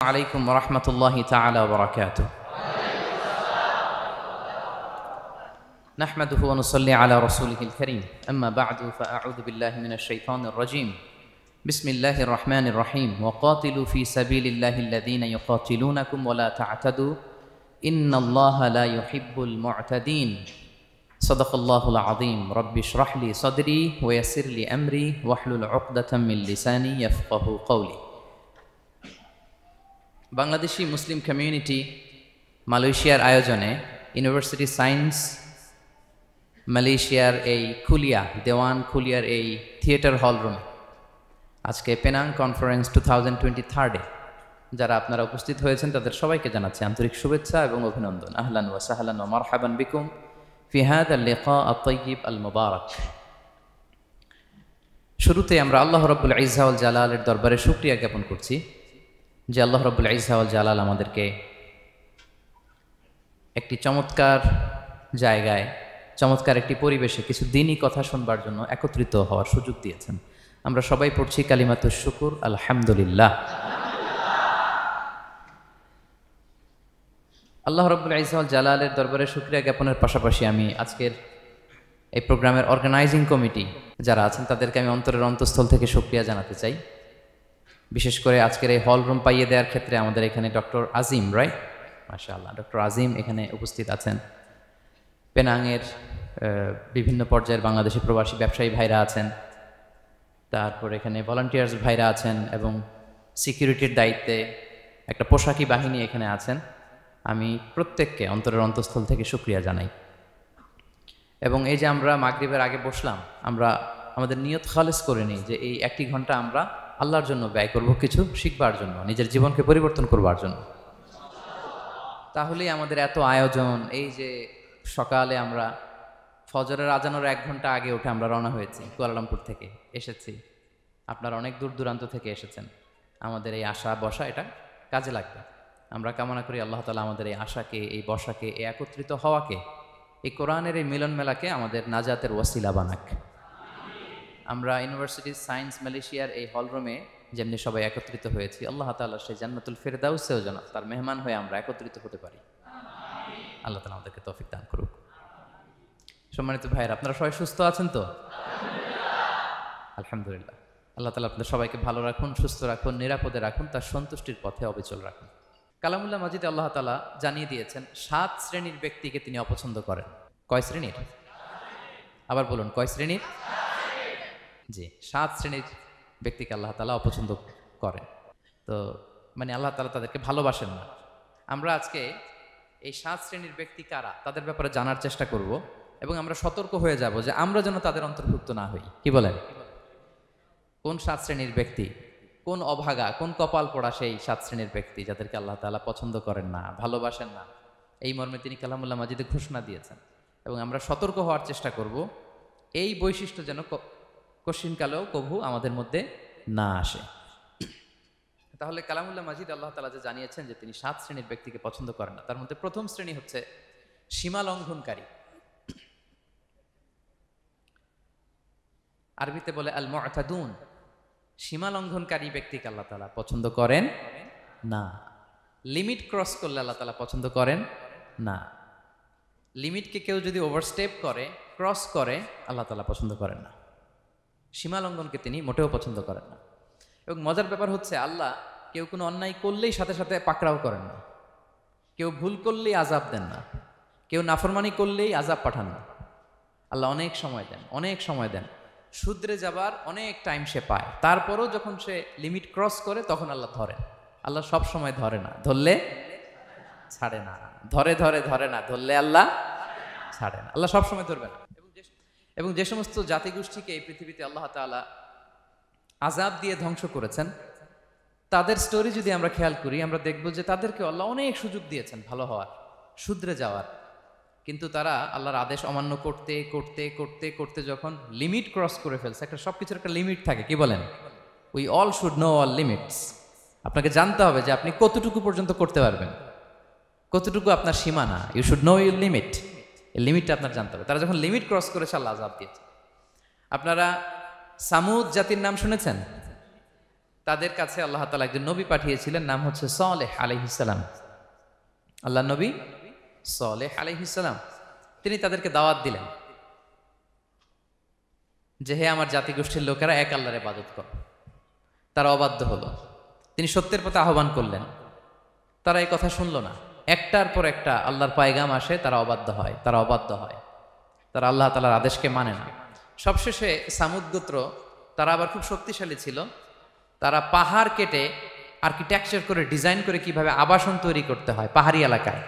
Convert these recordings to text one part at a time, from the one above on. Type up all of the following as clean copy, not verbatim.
عليكم ورحمة الله تعالى وبركاته. نحمده ونصلي على رسوله الكريم. أما بعد فأعوذ بالله من الشيطان الرجيم. بسم الله الرحمن الرحيم. وقاتلوا في سبيل الله الذين يقاتلونكم ولا تعتدوا إن الله لا يحب المعتدين. صدق الله العظيم. رب اشرح لي صدري ويسر لي أمري واحلل عقدة من لساني يفقه قولي. Bangladeshi Muslim community মালয়েশিয়ার আয়োজনে university science মালয়েশিয়ার এই খুলিয়া দেওয়ান খুলিয়ার এই থিয়েটার হল রুমে আজকে পেনাং কনফারেন্স 2023 যারা আপনারা উপস্থিত হয়েছেন তাদের সবাইকে জানাচ্ছি আন্তরিক শুভেচ্ছা এবং অভিনন্দন। আহলান ওয়া সাহলান ওয়া মারহাবান বিকুম ফি হাযা আল-লিকা আত-তাইয়িব আল-মুবারাক। শুরুতে আমরা আল্লাহ রাব্বুল ইজ্জা ওয়াল জালালের দরবারে শুকরিয়া জ্ঞাপন করছি যে আল্লাহ রাব্বুল ইজ্জা ওয়াল জালাল আমাদেরকে একটি চমৎকার জায়গায় চমৎকার একটি পরিবেশে কিছু দ্বীনি কথা শুনবার জন্য একত্রিত হওয়ার সুযোগ দিয়েছেন। আমরা সবাই পড়ছি কালিমাতুশ শুকুর আলহামদুলিল্লাহ। আল্লাহ রাব্বুল ইজ্জা ওয়াল জালালের দরবারে শুকরিয়া জ্ঞাপনের পাশাপাশি আমি আজকের এই প্রোগ্রামের অর্গানাইজিং কমিটি যারা আছেন তাদেরকে আমি অন্তরের অন্তঃস্থল থেকে শুকরিয়া জানাতে চাই। বিশেষ করে আজকের এই হল রুম পাইয়ে দেওয়ার ক্ষেত্রে আমাদের এখানে ডক্টর আজিম, রাইট, মাশাআল্লাহ, ডক্টর আজিম এখানে উপস্থিত আছেন। পেনাংয়ের বিভিন্ন পর্যায়ের বাংলাদেশি প্রবাসী ব্যবসায়ী ভাইরা আছেন, তারপর এখানে ভলান্টিয়ার্স ভাইরা আছেন এবং সিকিউরিটির দায়িত্বে একটা পোশাকি বাহিনী এখানে আছেন। আমি প্রত্যেককে অন্তরের অন্তঃস্থল থেকে শুকরিয়া জানাই। এবং এই যে আমরা মাগরিবের আগে বসলাম, আমরা আমাদের নিয়ত খালেস করে নিই যে এই একটি ঘন্টা আমরা আল্লাহর জন্য ব্যয় করব, কিছু শিখবার জন্য, নিজের জীবনকে পরিবর্তন করবার জন্য। তাহলেই আমাদের এত আয়োজন। এই যে সকালে আমরা ফজরের আজানোর 1 ঘন্টা আগে উঠে আমরা রওনা হয়েছি, কুয়ালালামপুর থেকে এসেছি, আপনারা অনেক দূর দূরান্ত থেকে এসেছেন। আমাদের এই আশা বসা এটা কাজে লাগবে। আমরা কামনা করি আল্লাহ তাআলা আমাদের এই আশাকে, এই বসাকে, এই একত্রিত হওয়াকে, এই কোরআনের এই মিলন মেলাকে আমাদের নাজাতের ওয়াসিলা বানাক। আমরা ইউনিভার্সিটি সায়েন্স মালয়েশিয়ার এই হলরুমে যেমনি সবাই একত্রিত হয়েছি, আল্লাহ তাআলা সেই জান্নাতুল ফেরদাউসেও যেন তার মেহমান হয়ে আমরা একত্রিত হতে পারি। আল্লাহ তাআলা আমাদেরকে তৌফিক দান করুক। সম্মানিত ভাইয়েরা, আপনারা সবাই সুস্থ আছেন তো? আলহামদুলিল্লাহ। আল্লাহ তাআলা আপনাদের সবাইকে ভালো রাখুন, সুস্থ রাখুন, নিরাপদে রাখুন, তার সন্তুষ্টির পথে অবিচল রাখুন। কালামুল্লাহ মাজিদে আল্লাহ তাআলা জানিয়ে দিয়েছেন 7 শ্রেণীর ব্যক্তিকে তিনি অপছন্দ করেন। কয় শ্রেণীর? আবার বলুন, কয় শ্রেণীর? জি, 7 শ্রেণীর ব্যক্তিকে আল্লাহ তাআলা অপছন্দ করেন। তো মানে আল্লাহ তাআলা তাদেরকে ভালোবাসেন না। আমরা আজকে এই 7 শ্রেণীর ব্যক্তি কারা তাদের ব্যাপারে জানার চেষ্টা করব এবং আমরা সতর্ক হয়ে যাব যে আমরা যেন তাদের অন্তর্ভুক্ত না হই। কি বলেন? কোন 7 শ্রেণীর ব্যক্তি, কোন অভাগা, কোন কপাল পোড়া সেই 7 শ্রেণীর ব্যক্তি যাদেরকে আল্লাহ তাআলা পছন্দ করেন না, ভালোবাসেন না, এই মর্মে তিনি কালামুল্লাহ মাজিদে ঘোষণা দিয়েছেন। এবং আমরা সতর্ক হওয়ার চেষ্টা করব এই বৈশিষ্ট্য যেন কশিনকালেও কভু আমাদের মধ্যে না আসে। তাহলে কালামুল্লাহ মাজিদ আল্লাহ তাআলা যে জানিয়েছেন যে তিনি 7 শ্রেণীর ব্যক্তিকে পছন্দ করেন না, তার মধ্যে প্রথম শ্রেণী হচ্ছে সীমা লঙ্ঘনকারী। আরবিতে বলে আল মুআতাদুন। সীমা লঙ্ঘনকারী ব্যক্তিকে আল্লাহ তাআলা পছন্দ করেন না। লিমিট ক্রস করলে আল্লাহ তাআলা পছন্দ করেন না। লিমিটকে কেউ যদি ওভারস্টেপ করে, ক্রস করে, আল্লাহ তাআলা পছন্দ করেন না। সীমা লঙ্ঘনকে তিনি মোটেও পছন্দ করেন না। এবং মজার ব্যাপার হচ্ছে আল্লাহ কেউ কোনো অন্যায় করলেই সাথে সাথে পাকড়াও করেন না, কেউ ভুল করলেই আযাব দেন না, কেউ নাফরমানি করলেই আযাব পাঠান না। আল্লাহ অনেক সময় দেন, অনেক সময় দেন, শুধরে যাবার অনেক টাইম সে পায়। তারপরও যখন সে লিমিট ক্রস করে তখন আল্লাহ ধরেন। আল্লাহ সব সময় ধরে না, ধরলে ছাড়ে না, ধরে ধরে ধরে না, ধরলে আল্লাহ ছাড়ে না। আল্লাহ সব সময় ধরবে না। এবং যে সমস্ত জাতিগোষ্ঠীকে এই পৃথিবীতে আল্লাহ তাআলা আযাব দিয়ে ধ্বংস করেছেন, তাদের স্টোরি যদি আমরা খেয়াল করি, আমরা দেখব যে তাদেরকে আল্লাহ অনেক সুযোগ দিয়েছেন ভালো হওয়ার, শুধরে যাওয়ার। কিন্তু তারা আল্লাহর আদেশ অমান্য করতে করতে করতে করতে যখন লিমিট ক্রস করে ফেলছে, একটা সবকিছুর একটা লিমিট থাকে, কি বলেন? We all should know all limits. আপনাকে জানতে হবে যে আপনি কতটুকু পর্যন্ত করতে পারবেন, কতটুকু আপনার সীমানা। You should know your limit. এই লিমিটটা আপনার জানতে হবে। তারা যখন লিমিট ক্রস করেছে আল্লাহ আযাব দিয়েছে। আপনারা সামুদ জাতির নাম শুনেছেন? তাদের কাছে আল্লাহ তাআলা একজন নবী পাঠিয়েছিলেন, নাম হচ্ছে সালেহ আলাইহিস সালাম। আল্লাহ নবী সালেহ আলাইহিস সালাম, তিনি তাদেরকে দাওয়াত দিলেন যে হে আমার জাতিগোষ্ঠীর লোকেরা, এক আল্লাহর ইবাদত করো। তারা অবাধ্য হলো। তিনি সত্যের পথে আহ্বান করলেন, তারা এই কথা শুনল না। একটার পর একটা আল্লাহর পায়গাম আসে, তারা অবাধ্য হয়, তারা আল্লাহ তাআলার আদেশকে মানে না। সবশেষে সামুদ গোত্র, তারা আবার খুব শক্তিশালী ছিল। তারা পাহাড় কেটে আর্কিটেকচার করে ডিজাইন করে কিভাবে আবাসন তৈরি করতে হয়, পাহাড়ি এলাকায়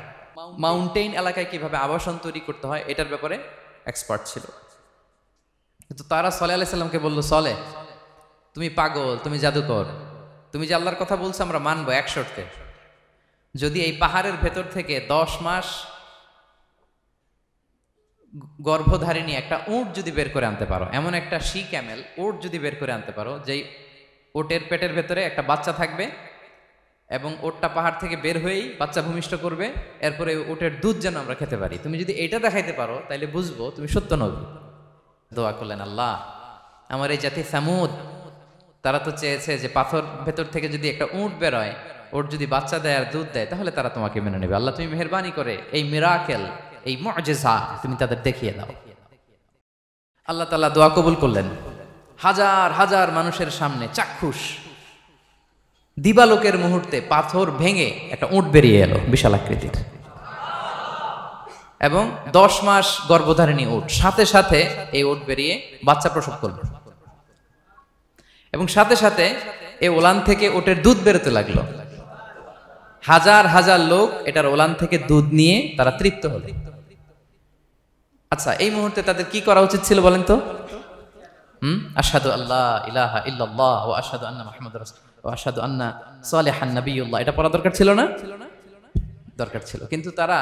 মাউন্টেইন এলাকায় কিভাবে আবাসন তৈরি করতে হয়, এটার ব্যাপারে এক্সপার্ট ছিল। কিন্তু তারা সালেহ আলাইহিস সালামকে বলল, সালেহ তুমি পাগল, তুমি জাদুকর, তুমি যে আল্লাহর কথা বলছো আমরা মানবো এক শর্তে, যদি এই পাহাড়ের ভেতর থেকে 10 মাস গর্ভধারিণী একটা উট যদি বের করে আনতে পারো, এমন একটা শি ক্যামেল উট যদি বের করে আনতে পারো, যেই ওটের পেটের ভেতরে একটা বাচ্চা থাকবে এবং ওটটা পাহাড় থেকে বের হয়েই বাচ্চা ভূমিষ্ঠ করবে, এরপরে ওটের দুধ যেন আমরা খেতে পারি, তুমি যদি এটা দেখাইতে পারো তাহলে বুঝবো তুমি সত্য নবী। দোয়া করলেন, আল্লাহ আমার এই জাতি সামুদ, তারা তো চেয়েছে যে পাথর ভেতর থেকে যদি একটা উট বেরোয়, ওর যদি বাচ্চা দেয় আর দুধ দেয়, তাহলে তারা তোমাকে মেনে নেবে। আল্লাহ তুমি মেহেরবানি করে এই মিরাকেল, এই মুআজিজা তুমি তাদের দেখিয়ে দাও। আল্লাহ তাআলা দোয়া কবুল করলেন। হাজার হাজার মানুষের সামনে চাক্ষুষ দিবালোকের মুহূর্তে পাথর ভেঙে একটা উট বেরিয়ে এলো বিশাল আকৃতির, এবং 10 মাস গর্ভধারিণী উট, সাথে সাথে এই উট বেরিয়ে বাচ্চা প্রসব করলো, এবং সাথে সাথে এই ওলান থেকে উটের দুধ বেরোতে লাগলো। হাজার হাজার লোক এটার ওলান থেকে দুধ নিয়ে তারা তৃপ্ত হলো। আচ্ছা, এই মুহূর্তে তাদের কি করা উচিত ছিল বলেন তো? আশহাদু আল্লা ইলাহা ইল্লাল্লাহ ওয়া আশহাদু আন্না মুহাম্মাদুর রাসূলুল্লাহ ওয়া আশহাদু আন্না সালিহান নাবিয়ুল্লাহ, এটা পড়া দরকার ছিল না? দরকার ছিল। কিন্তু তারা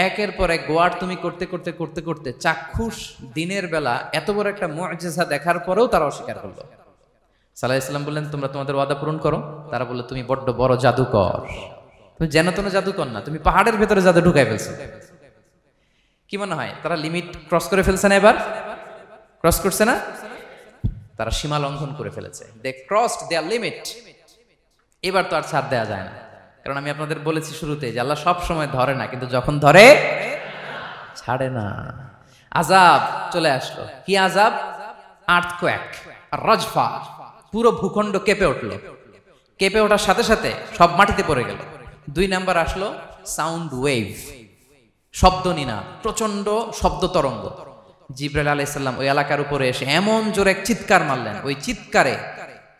একের পর এক গোয়ার তুমি করতে করতে করতে করতে চাক্ষুষ দিনের বেলা এত বড় একটা মুআজিজা দেখার পরেও তারা অস্বীকার করলো। সাল্লাল্লাহু আলাইহি ওয়াসাল্লাম বললেন, তোমরা তোমাদের ওয়াদা পূরণ করো। তারা বলল, তুমি বড্ড বড় জাদুকর, তুমি যেন তেন জাদুকর না, তুমি পাহাড়ের ভেতরে জাদু ঢুকাই ফেলছো। কি মনে হয় তারা লিমিট ক্রস করে ফেলছে না? এবার ক্রস করছে না? তারা সীমা লঙ্ঘন করে ফেলেছে। দে ক্রসড দেয়ার লিমিট। এবার তো আর ছাড় দেওয়া যায় না, কারণ আমি আপনাদের বলেছি শুরুতে যে আল্লাহ সব সময় ধরে না, কিন্তু যখন ধরে ছাড়ে না। আযাব চলে আসলো। কি আযাব? আর্থকোয়েক আর রাজফা, পুরো ভূখণ্ড কেঁপে উঠলো। কেঁপে ওঠার সাথে সাথে সব মাটিতে পড়ে গেল। 2 নাম্বার আসলো সাউন্ড ওয়েভ, শব্দ নিনাদ, প্রচন্ড শব্দ তরঙ্গ। জিবরাইল আলাইহিস সালাম ওই এলাকার উপরে এসে এমন জোরে এক চিৎকার মারলেন, ওই চিৎকারে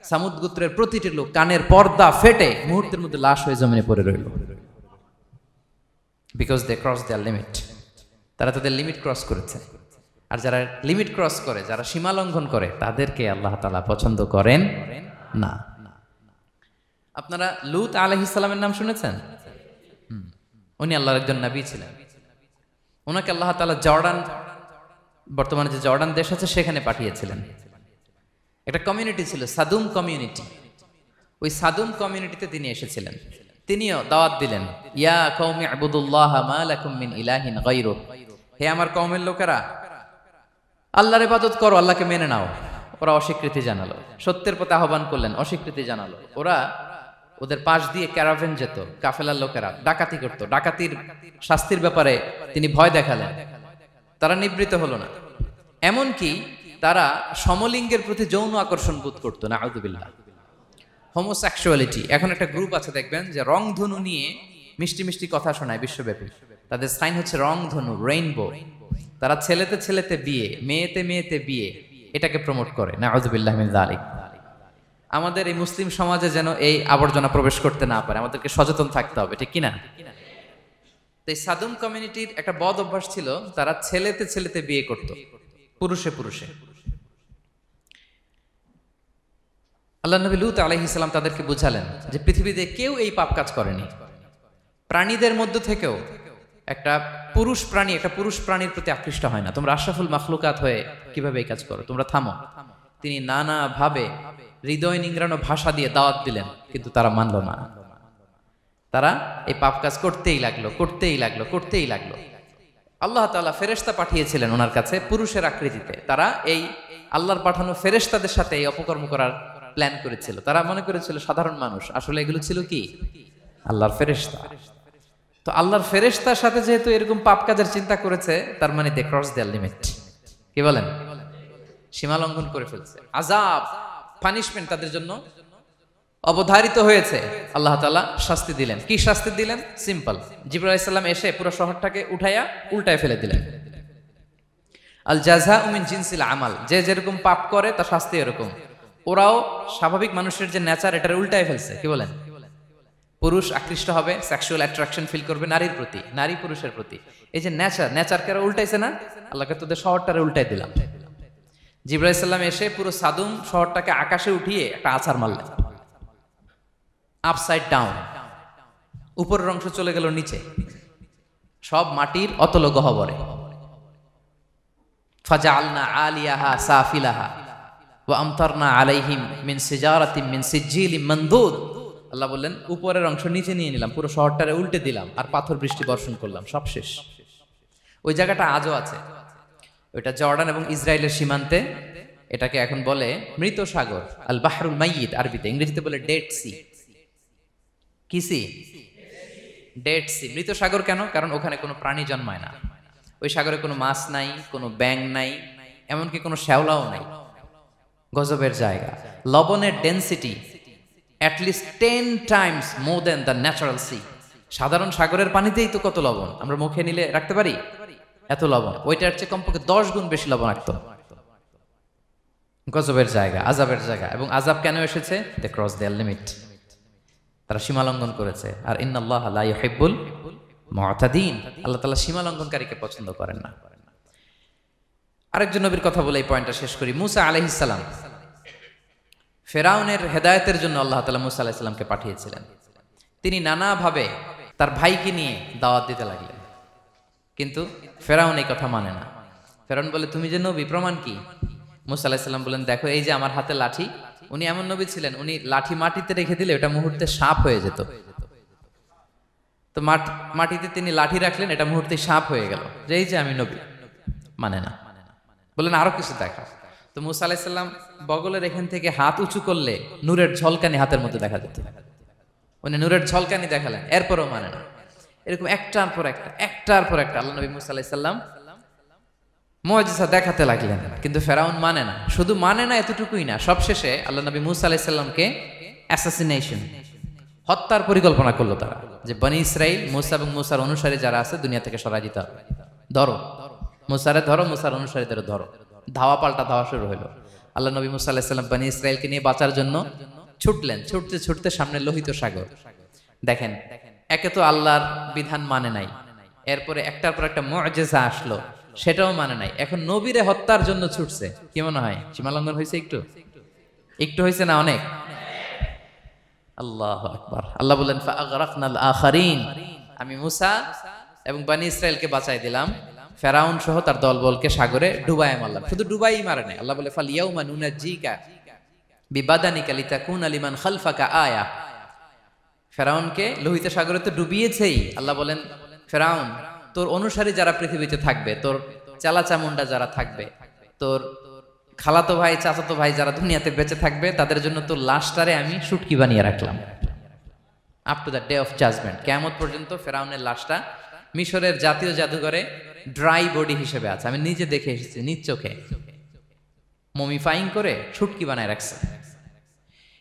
সামুদ গোত্রের প্রতিটি লোক কানের পর্দা ফেটে মুহূর্তের মধ্যে লাশ হয়ে জমিনে পড়ে রইল। Because they cross their limit. তারা তাদের লিমিট ক্রস করেছে। আর যারা লিমিট ক্রস করে, যারা সীমা লঙ্ঘন করে, তাদেরকে আল্লাহ তাআলা পছন্দ করেন না। আপনারা লূত আলাইহিস সালামের নাম শুনেছেন? উনি আল্লাহর একজন নবী ছিলেন। ওনাকে আল্লাহ তাআলা জর্ডান, বর্তমানে যে জর্ডান দেশ আছে সেখানে পাঠিয়েছিলেন। একটা কমিউনিটি ছিল সাদুম কমিউনিটি। ওই সাদুম কমিউনিটিতে তিনি এসেছিলেন। তিনিও দাওয়াত দিলেন, ইয়া কওমি ইবুদুল্লাহ মা লাকুম মিন ইলাহিন গায়রু, হে আমার কওমের লোকেরা, আল্লাহর ইবাদত করো, আল্লাহকে মেনে নাও। ওরা অস্বীকৃতি জানালো। সত্যের পথে আহ্বান করলেন, অস্বীকৃতি জানালো। ওদের পাশ দিয়ে ক্যারাভেন যেত, কাফেলার লোকেরা ডাকাতি করত। ডাকাতির শাস্তির ব্যাপারে তিনি ভয় দেখালেন, তারা নিবৃত্ত হলো না। এমনকি তারা সমলিঙ্গের প্রতি যৌন আকর্ষণ বোধ করতো। নাউযুবিল্লাহ। হোমোসেক্সুয়ালিটি, এখন একটা গ্রুপ আছে দেখবেন যে রংধনু নিয়ে মিষ্টি মিষ্টি কথা শোনায় বিশ্বব্যাপী। তাদের সাইন হচ্ছে রংধনু, রেইনবো। তারা ছেলেতে ছেলেতে বিয়ে, মেয়েতে মেয়েতে বিয়ে, এটাকে প্রমোট করে। নাউযুবিল্লাহ মিন যালিক। আমাদের এই মুসলিম সমাজে যেন এই আবর্জনা প্রবেশ করতে না পারে, আমাদেরকে সচেতন থাকতে হবে, ঠিক কিনা? এই সাদুম কমিউনিটির একটা বদ অভ্যাস ছিল, তারা ছেলেতে ছেলেতে বিয়ে করত, পুরুষে পুরুষে। আল্লাহ নবী লূত আলাইহিস সালাম তাদেরকে বুঝালেন যে পৃথিবীতে কেউ এই পাপ কাজ করেনি। প্রাণীদের মধ্য থেকেও একটা পুরুষ প্রাণীর প্রতি আকৃষ্ট হয় না। তোমরা আশরাফুল মাখলুকাত হয়ে কিভাবে এই কাজ করো? তোমরা থামো। তিনি নানা ভাবে হৃদয় নিংড়ানো ভাষা দিয়ে দাওয়াত দিলেন, কিন্তু তারা মানল না। তারা এই পাপ কাজ করতেই লাগলো। আল্লাহ তাআলা ফেরেশতা পাঠিয়েছিলেন ওনার কাছে পুরুষের আকৃতিতে। তারা এই আল্লাহর পাঠানো ফেরেশতাদের সাথে এই অপকর্ম করার প্ল্যান করেছিল। তারা মনে করেছিল সাধারণ মানুষ, আসলে এগুলো ছিল কি আল্লাহর ফেরেশতা। তো আল্লাহর ফেরেশতার সাথে যেহেতু এরকম পাপ কাজের চিন্তা করেছে, তার মানে দে ক্রস দেয়ার লিমিট। কি বলেন? সীমা লঙ্ঘন করে ফেলছে। আযাব, পানিশমেন্ট তাদের জন্য অবধারিত হয়েছে। আল্লাহ তাআলা শাস্তি দিলেন। কি শাস্তি দিলেন? সিম্পল। জিবরাইল আলাইহিস সালাম এসে পুরো শহরটাকে উঠাইয়া উল্টায় ফেলে দিলেন। আল জাযাউ মিন জিনসিল আমাল, যে যেরকম পাপ করে তার শাস্তি এরকম। ওরাও স্বাভাবিক মানুষের যে নেচার, এটার উল্টায় ফেলছে। কি বলেন? পুরুষ আকৃষ্ট হবে, সেক্সুয়াল অ্যাট্রাকশন ফিল করবে নারীর প্রতি, নারী পুরুষের প্রতি। এই যে নেচারকে উল্টাইছে না, আল্লাহকে তোদের শহরটারে উল্টাই দিলাম। জিবরাইল সাল্লাম এসে পুরো সাদুম শহরটাকে আকাশে উঠিয়ে একটা আছাড় মারলেন, আপসাইড ডাউন। উপরের অংশ চলে গেল নিচে, সব মাটির অতল গহ্বরে। ফাজআলনা আলিয়াহা সাফিলাহা ওয়া আমতারনা আলাইহিম মিন সিজারাতিন মিন সিজিলিম মানদুদ। আল্লাহ বললেন, উপরের অংশ নিচে নিয়ে নিলাম, পুরো শহরটারে উল্টে দিলাম, আর পাথর বৃষ্টি বর্ষণ করলাম, সব শেষ। ওই জায়গাটা আজও আছে, ওইটা জর্ডান এবং ইসরায়েলের সীমান্তে। এটাকে এখন বলে মৃত সাগর, আল বাহরুল মাইয়িত আরবিতে, ইংরেজিতে বলে ডেড সি। কি সি? Dead sea. মৃত সাগর কেন? কারণ ওখানে কোনো প্রাণী জন্মায় না। ওই সাগরে কোনো মাছ নাই, কোনো ব্যাঙ নাই, এমনকি কোনো শ্যাওলাও নাই। গজবের জায়গা। লবণের density at least 10 times more than the natural sea. সাধারণ সাগরের পানিতেই তো কত লবণ, আমরা মুখে নিলে রাখতে পারি এত লবণ। ওইটার চেয়ে কমপক্ষে 10 গুণ বেশি লবণাক্ত। গজবের জায়গা, আযাবের জায়গা। এবং আযাব কেন এসেছে? দে ক্রস দেয়ার লিমিট, তারা সীমা লঙ্ঘন করেছে। আর ইন্নাল্লাহা লা ইউহিব্বুল মুতাদিন, আল্লাহ তাআলা সীমা লঙ্ঘনকারীকে পছন্দ করেন না। আরেকজন নবীর কথা বলে এই পয়েন্টটা শেষ করি। মুসা আলাইহিস সালাম, ফেরাউনের হেদায়েতের জন্য আল্লাহ তাআলা মুসা আলাইহিস সালামকে পাঠিয়েছিলেন। তিনি নানাভাবে তার ভাইকে নিয়ে দাওয়াত দিতে লাগলেন, কিন্তু ফেরাউন এই কথা মানে না। ফেরাউন বলে, তুমি যে নবী, প্রমাণ কি? মুসা আলাইহিস সালাম বলেন, দেখো এই যে আমার হাতে লাঠি। উনি এমন নবী ছিলেন, উনি লাঠি মাটিতে রেখে দিলে ওটা মুহূর্তে সাপ হয়ে যেত। তো মাটিতে তিনি লাঠি রাখলেন, এটা মুহূর্তে সাপ হয়ে গেল, যে এই যে আমি নবী। মানে না, বললেন আরো কিছু দেখা। তো মুসা আলাইহিস সালাম বগলের এখান থেকে হাত উঁচু করলে নূরের ঝলকানি হাতের মধ্যে দেখা যেত। উনি নূরের ঝলকানি দেখালেন, এরপরও মানে না। এরকম একটার পর একটা আল্লাহ নবী মুসা আলাইহিস সালাম মুআজিজা দেখাতে লাগলেন, কিন্তু ফেরাউন মানে না। শুধু মানে না এতটুকুই না, সবশেষে আল্লাহ নবী মুসা আলাইহিস সালামকে অ্যাসাসিনেশন, হত্যার পরিকল্পনা করলো তারা, যে বনি ইসরাইল, মুসা এবং মুসার অনুসারী যারা আছে দুনিয়া থেকে সরাই দিতে হবে। ধরো মুসারে, ধরো মুসার অনুসারীদের ধরো। ধাওয়া পাল্টা ধাওয়া শুরু হলো। আল্লাহ নবী মুসা আলাইহিস সালাম বনি ইসরাইলকে নিয়ে বাঁচার জন্য ছুটলেন। ছুটতে ছুটতে সামনে লোহিত সাগর। দেখেন, একে তো আল্লাহর বিধান মানে নাই, এরপরে একটার পর একটা মুআজিজা আসলো, সেটাও মানে নাই। এখন নবীরে হত্যার জন্য ছুটছে। কি মনে হয় সীমালঙ্ঘন হয়েছে? একটু হয়েছে না অনেক? আল্লাহু আকবার। আল্লাহ বলেন, ফাআগরাকনাল আখারিন, আমি মুসা এবং বনি ইসরাইলকে বাঁচাই দিলাম, ফেরাউন সহ তার দলবলকে সাগরে ডুবাই মারলাম। শুধু ডুবাই মারে নাই, আল্লাহ বলে, ফালিয়াউমা নুনাজ্জিকা বিবাদানিকা লিতাকুনা লিমান খালফাকা আয়া। ফেরাউনকে লোহিত সাগরে তো ডুবিয়েছেই। আল্লাহ বলেন, ফেরাউন, তোর অনুসারী যারা পৃথিবীতে থাকবে, তোর চালাচামুন্ডা যারা থাকবে, তোর খালাতো ভাই, চাচাতো ভাই যারা দুনিয়াতে বেঁচে থাকবে, তাদের জন্য তোর লাশটারে আমি শুটকি বানিয়ে রাখলাম। Up to the day of judgment, কিয়ামত পর্যন্ত ফেরাউনের লাশটা মিশরের জাতীয় জাদুঘরে ড্রাই বডি হিসেবে আছে। আমি নিজে দেখে এসেছি, নিজ চোখে মমিফাইং করে শুটকি বানায় রাখছে।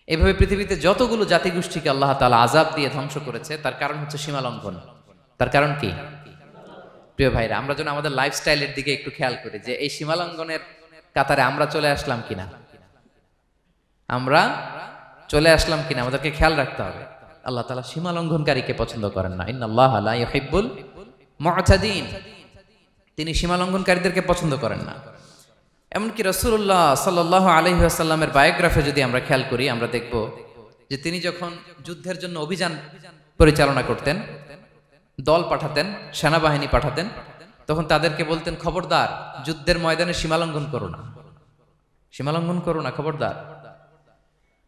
এভাবে পৃথিবীতে যতগুলো জাতিগোষ্ঠীকে আল্লাহ তাআলা আযাব দিয়ে ধ্বংস করেছে, তার কারণ হচ্ছে সীমা লঙ্ঘন। তার কারণ কি? প্রিয় ভাইরা, আমরা যেন আমাদের লাইফস্টাইলের দিকে একটু খেয়াল করি, যে এই সীমা লঙ্ঘনের কাতারে আমরা চলে আসলাম কিনা, আমাদেরকে খেয়াল রাখতে হবে। আল্লাহ তাআলা সীমা লঙ্ঘনকারীকে পছন্দ করেন না। ইন্নাল্লাহা লা ইউহিব্বুল মুতাদিন, তিনি সীমা লঙ্ঘনকারীদেরকে পছন্দ করেন না। এমনকি রাসূলুল্লাহ সাল্লাল্লাহু আলাইহি ওয়াসাল্লামের বায়োগ্রাফি যদি আমরা খেয়াল করি, আমরা দেখব যে তিনি যখন যুদ্ধের জন্য অভিযান পরিচালনা করতেন, দল পাঠাতেন, সেনাবাহিনী পাঠাতেন, তখন তাদেরকে বলতেন, খবরদার যুদ্ধের ময়দানে সীমালঙ্ঘন করো না, খবরদার।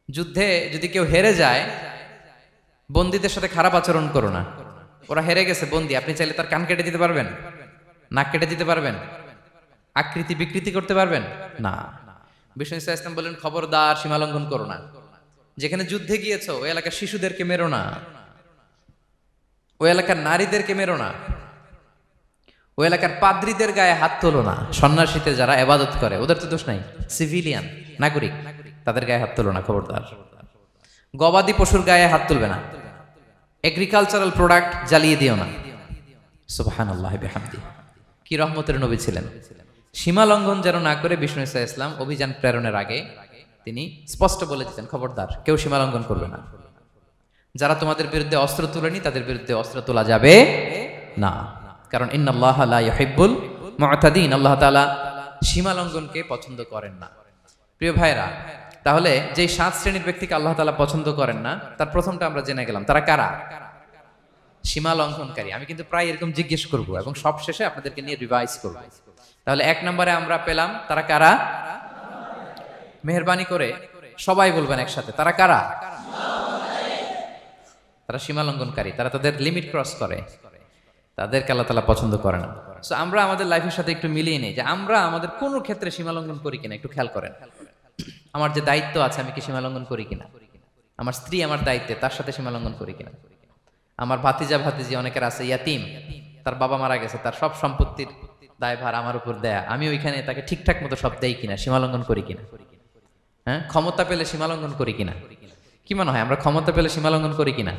যুদ্ধে যদি কেউ হেরে যায়, বন্দীদের সাথে খারাপ আচরণ করো না। ওরা হেরে গেছে বন্দী, আপনি চাইলে তার কান কেটে দিতে পারবেন, নাক কেটে দিতে পারবেন, আকৃতি বিকৃতি করতে পারবেন না। বিষ্ণু ইসা ইসলাম বলেন, খবরদার সীমালঙ্ঘন করো না। যেখানে যুদ্ধে গিয়েছো ওই এলাকার শিশুদেরকে মেরো না, ওই এলাকার নারীদেরকে মেরো না, ওই এলাকার পাদ্রীদের গায়ে হাত তোলো না। সন্ন্যাসীতে যারা ইবাদত করে ওদের তো দোষ নাই, সিভিলিয়ান নাগরিক, তাদের গায়ে হাত তোলো না, খবরদার। গবাদি পশুর গায়ে হাত তুলবে না, এগ্রিকালচারাল প্রোডাক্ট জ্বালিয়ে দিও না। সুবহানাল্লাহি বিহামদিহি। কি রহমতের নবী ছিলেন। সীমা লঙ্ঘন যেন না করে বিষ্ণু ইসা ইসলাম অভিযান প্রেরণের আগে তিনি স্পষ্ট বলে দিতেন, খবরদার কেউ সীমা লঙ্ঘন করবে না। যারা তোমাদের বিরুদ্ধে অস্ত্র তুলেনি তাদের বিরুদ্ধে অস্ত্র তোলা যাবে না, কারণ ইন্নাল্লাহা লা ইউহিব্বুল মু'তাদিন, আল্লাহ তাআলা সীমা লঙ্ঘনকে পছন্দ করেন না। প্রিয় ভাইরা, তাহলে যে 7 শ্রেণীর ব্যক্তিকে আল্লাহ তাআলা পছন্দ করেন না তার প্রথমটা আমরা জেনে গেলাম, তারা কারা? সীমা লঙ্ঘনকারী। আমি কিন্তু প্রায় এরকম জিজ্ঞেস করব এবং সব শেষে আপনাদেরকে নিয়ে রিভাইজ করব। তাহলে 1 নম্বরে আমরা পেলাম তারা কারা? মেহেরবানি করে সবাই বলবেন একসাথে, তারা কারা? তারা সীমা লঙ্ঘনকারী, তারা তাদের লিমিট ক্রস করে, তাদেরকে আল্লাহ তাআলা পছন্দ করে না। সো আমরা আমাদের লাইফের সাথে একটু মিলিয়ে নেই যে আমরা আমাদের কোন ক্ষেত্রে সীমা লঙ্ঘন করি কিনা একটু খেয়াল করেন। আমার যে দায়িত্ব আছে আমি কি সীমা লঙ্ঘন করি কিনা? আমার স্ত্রী আমার দায়িত্বে, তার সাথে সীমা লঙ্ঘন করি কিনা? আমার ভাতিজা ভাতিজি অনেকের আছে ইয়াতিম, তার বাবা মারা গেছে, তার সব সম্পত্তির দায়ভার আমার উপর দেয়া, আমি ওইখানে তাকে ঠিকঠাক মতো সব দেই কিনা, সীমা লঙ্ঘন করি কিনা? হ্যাঁ, ক্ষমতা পেলে সীমা লঙ্ঘন করি কিনা? কি মনে হয় আমরা ক্ষমতা পেলে সীমা লঙ্ঘন করি কিনা?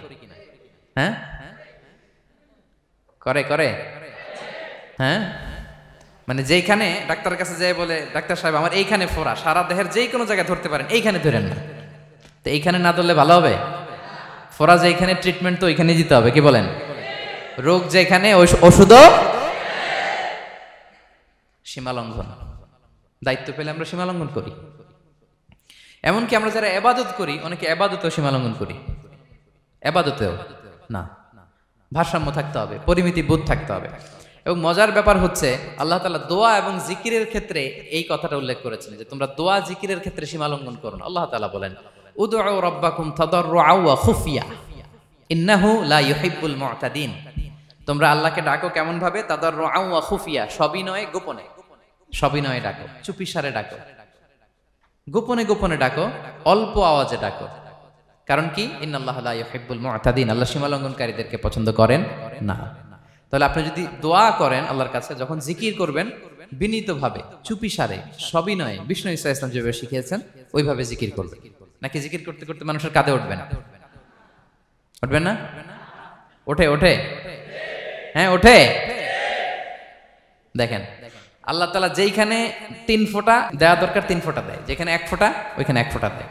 হ্যাঁ, করে করে হ্যাঁ, মানে যেইখানে ডাক্তারের কাছে যাই বলে ডাক্তার সাহেব আমার এইখানে ফোড়া, সারা দেহের যেই কোনো জায়গায় ধরতে পারেন, এইখানে ধরেন না, তো এইখানে না ধরলে ভালো হবে? ফোড়া যেখানে, ট্রিটমেন্ট তো ওইখানে দিতে হবে, কি বলেন? রোগ যেখানে ওষুধও সীমা লঙ্ঘন। দায়িত্ব পেলে আমরা সীমা লঙ্ঘন করি। এমনকি আমরা যারা ইবাদত করি অনেকে ইবাদতেও সীমা লঙ্ঘন করি, ইবাদতেও না। ভারসাম্য থাকতে হবে, পরিমিতি বোধ থাকতে হবে। এবং মজার ব্যাপার হচ্ছে আল্লাহ তাআলা দোয়া এবং জিকিরের ক্ষেত্রে এই কথাটা উল্লেখ করেছেন যে তোমরা দোয়া জিকিরের ক্ষেত্রে সীমা লঙ্ঘন করো না। আল্লাহ তাআলা বলেন উদউ রাব্বাকুম তাদাররুআ ওয়া খুফিয়া ইন্নাহু লা ইউহিব্বুল মু'তাদিন। তোমরা আল্লাহকে ডাকো কেমন ভাবে? তাদাররুআ ওয়া খুফিয়া, সবিনয়ে গোপনে, সবিনয়ে ডাকো, চুপিসারে ডাকো, গোপনে গোপনে ডাকো, অল্প আওয়াজে ডাকো। কারণ কি? ইন্নাল্লাহা লা ইউহিব্বুল মু'তাদিন, আল্লাহ সীমা লঙ্ঘনকারীদেরকে পছন্দ করেন না। তাহলে আপনি যদি দোয়া করেন আল্লাহর কাছে, যখন জিকির করবেন বিনীতভাবে, চুপিসারে, সবিনয়ে, বিষ্ণু ইসা ইসলাম যেভাবে শিখিয়েছেন ওইভাবে জিকির করবেন। নাকি জিকির করতে করতে মানুষের কাঁধে উঠবেন? উঠবেন না? ওঠে ওঠে, হ্যাঁ ওঠে। দেখেন আল্লাহ তাআলা যেইখানে 3 ফোঁটা দেওয়া দরকার 3 ফোঁটা দেয়, যেখানে 1 ফোঁটা ওইখানে 1 ফোঁটা দেয়।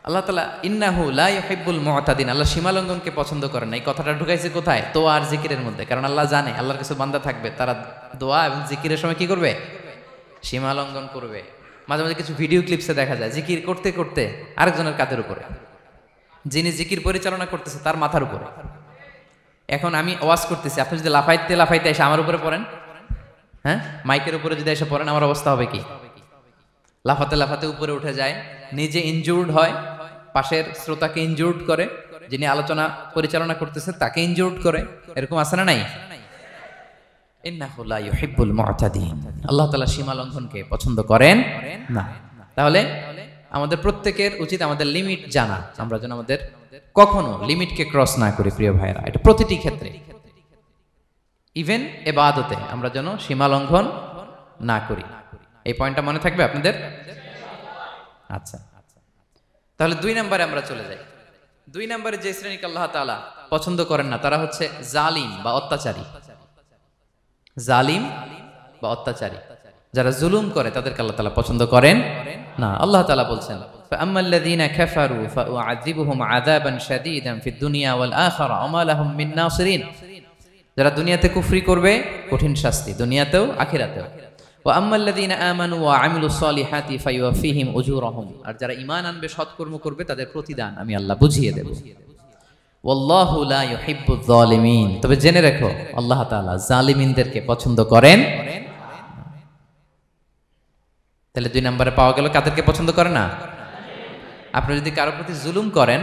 আল্লাহ তাআলা ইন্নাহু লা ইউহিব্বুল মু'তাদিন, আল্লাহ সীমা লঙ্ঘনকে পছন্দ করেন না। এই কথাটা ঢুকাইছে কোথায়? দোয়া আর জিকিরের মধ্যে। কারণ আল্লাহ জানে আল্লাহর কিছু বান্দা থাকবে তারা দোয়া এবং জিকিরের সময় কি করবে? সীমা লঙ্ঘন করবে। মাঝে মাঝে কিছু ভিডিও ক্লিপসে দেখা যায় জিকির করতে করতে আরেকজনের কাঁধের উপরে, যিনি জিকির পরিচালনা করতেছে তার মাথার উপরে। এখন আমি ওয়াজ করতেছি, আপনি যদি লাফাইতে লাফাইতে এসে আমার উপরে পড়েন, হ্যাঁ মাইকের উপরে যদি এসে পড়েন, আমার অবস্থা হবে কি? লাফাতে লাফাতে উপরে উঠে যায়, নিজে ইনজুর্ড হয়, পাশের শ্রোতাকে ইনজুর্ড করে, যিনি আলোচনা পরিচালনা করতেছে তাকে ইনজুর্ড করে। এরকম আছে না নাই? ইন্নাহু লা ইউহিব্বুল মু'তাদিন, আল্লাহ তাআলা সীমা লঙ্ঘনকে পছন্দ করেন না। তাহলে আমাদের প্রত্যেকের উচিত আমাদের লিমিট জানা, আমরা যেন আমাদের কখনো লিমিটকে ক্রস না করি। প্রিয় ভাইরা, এটা প্রতিটি ক্ষেত্রে, ইভেন ইবাদতে আমরা যেন সীমা লঙ্ঘন না করি। এই পয়েন্টটা মনে থাকবে আপনাদের? আচ্ছা, তাহলে 2 নম্বরে আমরা চলে যাই। 2 নম্বরে যে শ্রেণীকে আল্লাহ তাআলা পছন্দ করেন না তারা হচ্ছে জালিম বা অত্যাচারী। জালিম বা অত্যাচারী, যারা জুলুম করে তাদেরকে আল্লাহ তাআলা পছন্দ করেন না। আল্লাহ তাআলা বলছেন ফাআম্মাল্লাযীনা কাফারু ফাউআযিবুহুম আযাবান শাদীদান ফিদ দুনিয়া ওয়াল আখিরা ওয়া মা লাহুম মিন নাসিরিন। যারা দুনিয়াতে কুফরি করবে কঠিন শাস্তি দুনিয়াতেও আখিরাতেও। ওয়া আম্মাল্লাযীনা আমানু ওয়া আমিলুস সালিহাতি ফায়ুওয়াফিহিম উজুরাহুম, আর যারা ঈমান আনবে সৎকর্ম করবে তাদের প্রতিদান আমি আল্লাহ বুঝিয়ে দেব। ওয়াল্লাহু লা ইউহিব্বুয যালিমিন, তবে জেনে রেখো আল্লাহ তাআলা জালিমিনদেরকে পছন্দ করেন। তাহলে 2 নম্বরে পাওয়া গেল কাদেরকে পছন্দ করে না? আপনি যদি কারো প্রতি জুলুম করেন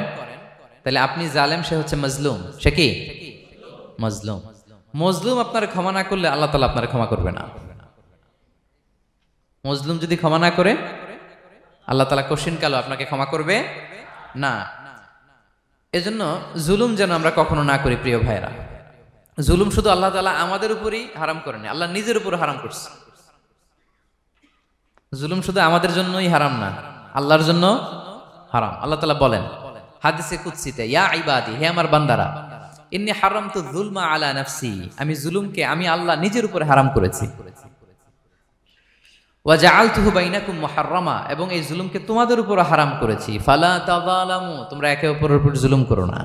তাহলে আপনি জালেম, সে হচ্ছে মাজলুম। সে কি? মাজলুম। মজলুম আপনার ক্ষমা না করলে আল্লাহ তাআলা আপনার ক্ষমা করবে না। মজলুম যদি ক্ষমা না করে আল্লাহ তাআলা কঠিন কালো আপনাকে ক্ষমা করবে না। এজন্য জুলুম যেন আমরা কখনো না করি প্রিয় ভাইরা। জুলুম শুধু আল্লাহ তাআলা আমাদের উপরই হারাম করেনি, আল্লাহ নিজের উপর হারাম করছে। জুলুম শুধু আমাদের জন্যই হারাম না, আল্লাহর জন্য হারাম। আল্লাহ তাআলা বলেন হাদিসে কুদসিতে, ইয়া ইবাদি, হে আমার বান্দারা, ইন্নী হারামতু যুলমা আলা নাফসি, আমি জুলুমকে আমি আল্লাহ নিজের উপরে হারাম করেছি। ওয়া জাআলতুহু বাইনাকুম মুহাররামা, এবং এই জুলুমকে তোমাদের উপর হারাম করেছি। ফালা তাযালামু, তোমরা একে অপরের উপর জুলুম করো না।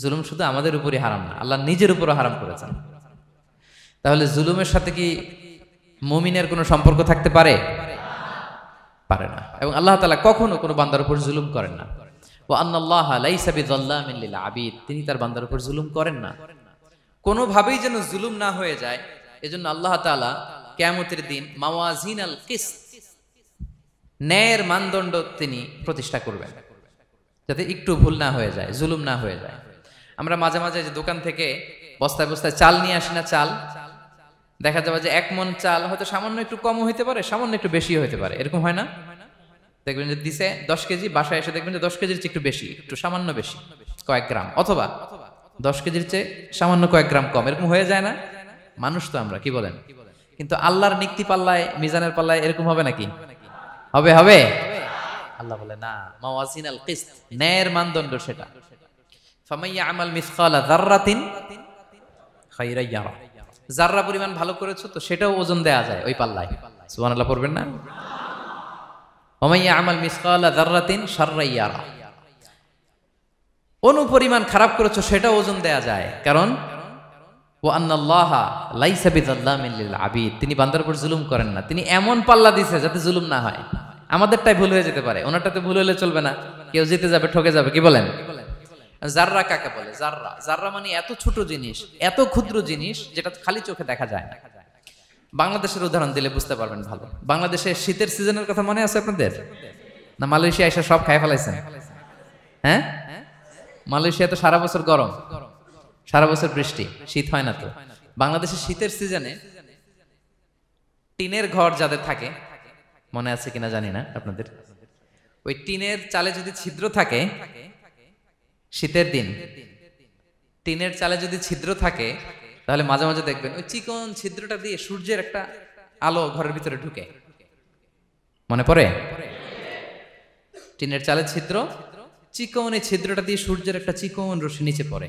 জুলুম শুধু আমাদের উপরই হারাম না, আল্লাহ নিজের উপর হারাম করেছেন। তাহলে জুলুমের সাথে কি মুমিনের কোনো সম্পর্ক থাকতে পারে? পারে না। এবং আল্লাহ তাআলা কখনো কোনো বান্দার উপর জুলুম করেন না। ওয়া আন্নাল্লাহা লাইসা বিযাল্লামিন লিল আবিদ, তিনি তার বান্দার উপর জুলুম করেন না। কোনোভাবেই যেন জুলুম না হয়ে যায়, এজন্য আল্লাহ তাআলা কিয়ামতের দিন মাওয়াজিনাল কিসত, ন্যায়ের মানদণ্ড তিনি প্রতিষ্ঠা করবেন, যাতে একটু ভুল না হয়ে যায়, জুলুম না হয়ে যায়। আমরা মাঝে মাঝে যে দোকান থেকে বস্তায় বস্তায় চাল নিয়ে আসি না, চাল দেখা যাবে যে 1 মণ চাল হয়তো সামান্য একটু কম হইতে পারে, সামান্য একটু বেশি হইতে পারে, এরকম হয় না? দেখবেন যে দিছে 10 কেজি, বাসায় এসে দেখবেন যে 10 কেজির চেয়ে একটু বেশি, একটু সামান্য বেশি কয়েক গ্রাম, অথবা 10 কেজির চেয়ে সামান্য কয়েক গ্রাম কম, এরকম হয়ে যায় না? মানুষ তো আমরা, কি বলেন? কিন্তু আল্লাহর নিক্তি পাল্লায়, মিজানের পাল্লায় এরকম হবে নাকি? হবে হবে? আল্লাহ বলে না, মাওয়াজিনাল কিসত, ন্যায়ের মানদণ্ড সেটা। ফামাইয়া আমাল মিসকালা যাররাতিন খাইরান ইয়ারা, যাররা পরিমাণ ভালো করেছো তো সেটাও ওজন দেয়া যায় ওই পাল্লায়। সুবহানাল্লাহ পড়বেন না? ওমাইয়া আমাল মিসকালা যাররাতিন শাররান ইয়ারা, অনুপরিমাণ খারাপ করেছো সেটাও ওজন দেয়া যায়, কারণ ওয়া আন্নাল্লাহা লাইসা বিযাল্লামিন লিল আবিদ, তিনি বান্দার উপর জুলুম করেন না। তিনি এমন পাল্লা দিয়েছে যাতে জুলুম না হয়। আমাদেরটাই ভুল হয়ে যেতে পারে, ওনারটাতে ভুল হলে চলবে না, কেউ জিতে যাবে, ঠকে যাবে, কি বলেন? জাররা কাকে বলে? জাররা, জাররা মানে এত ছোট জিনিস, এত ক্ষুদ্র জিনিস যেটা খালি চোখে দেখা যায় না। বাংলাদেশের উদাহরণ দিলে বুঝতে পারবেন ভালো। বাংলাদেশের শীতের সিজনের কথা মনে আছে আপনাদের? না মালয়েশিয়া এসে সব খাই ফেলাইছেন? হ্যাঁ, মালয়েশিয়া তো সারা বছর গরম, সারা বছর বৃষ্টি, শীত হয় না। তো বাংলাদেশের শীতের সিজনে টিনের ঘর যাদের থাকে, মনে আছে কিনা জানি না আপনাদের, ওই টিনের চালে যদি ছিদ্র থাকে, শীতের দিন টিনের চালে যদি ছিদ্র থাকে, তাহলে মাঝে মাঝে দেখবেন ওই চিকন ছিদ্রটা দিয়ে সূর্যের একটা আলো ঘরের ভিতরে ঢুকে। মনে পড়ে? টিনের চালের ছিদ্র, চিকন এই ছিদ্রটা দিয়ে সূর্যের একটা চিকন রশ্মি নিচে পড়ে।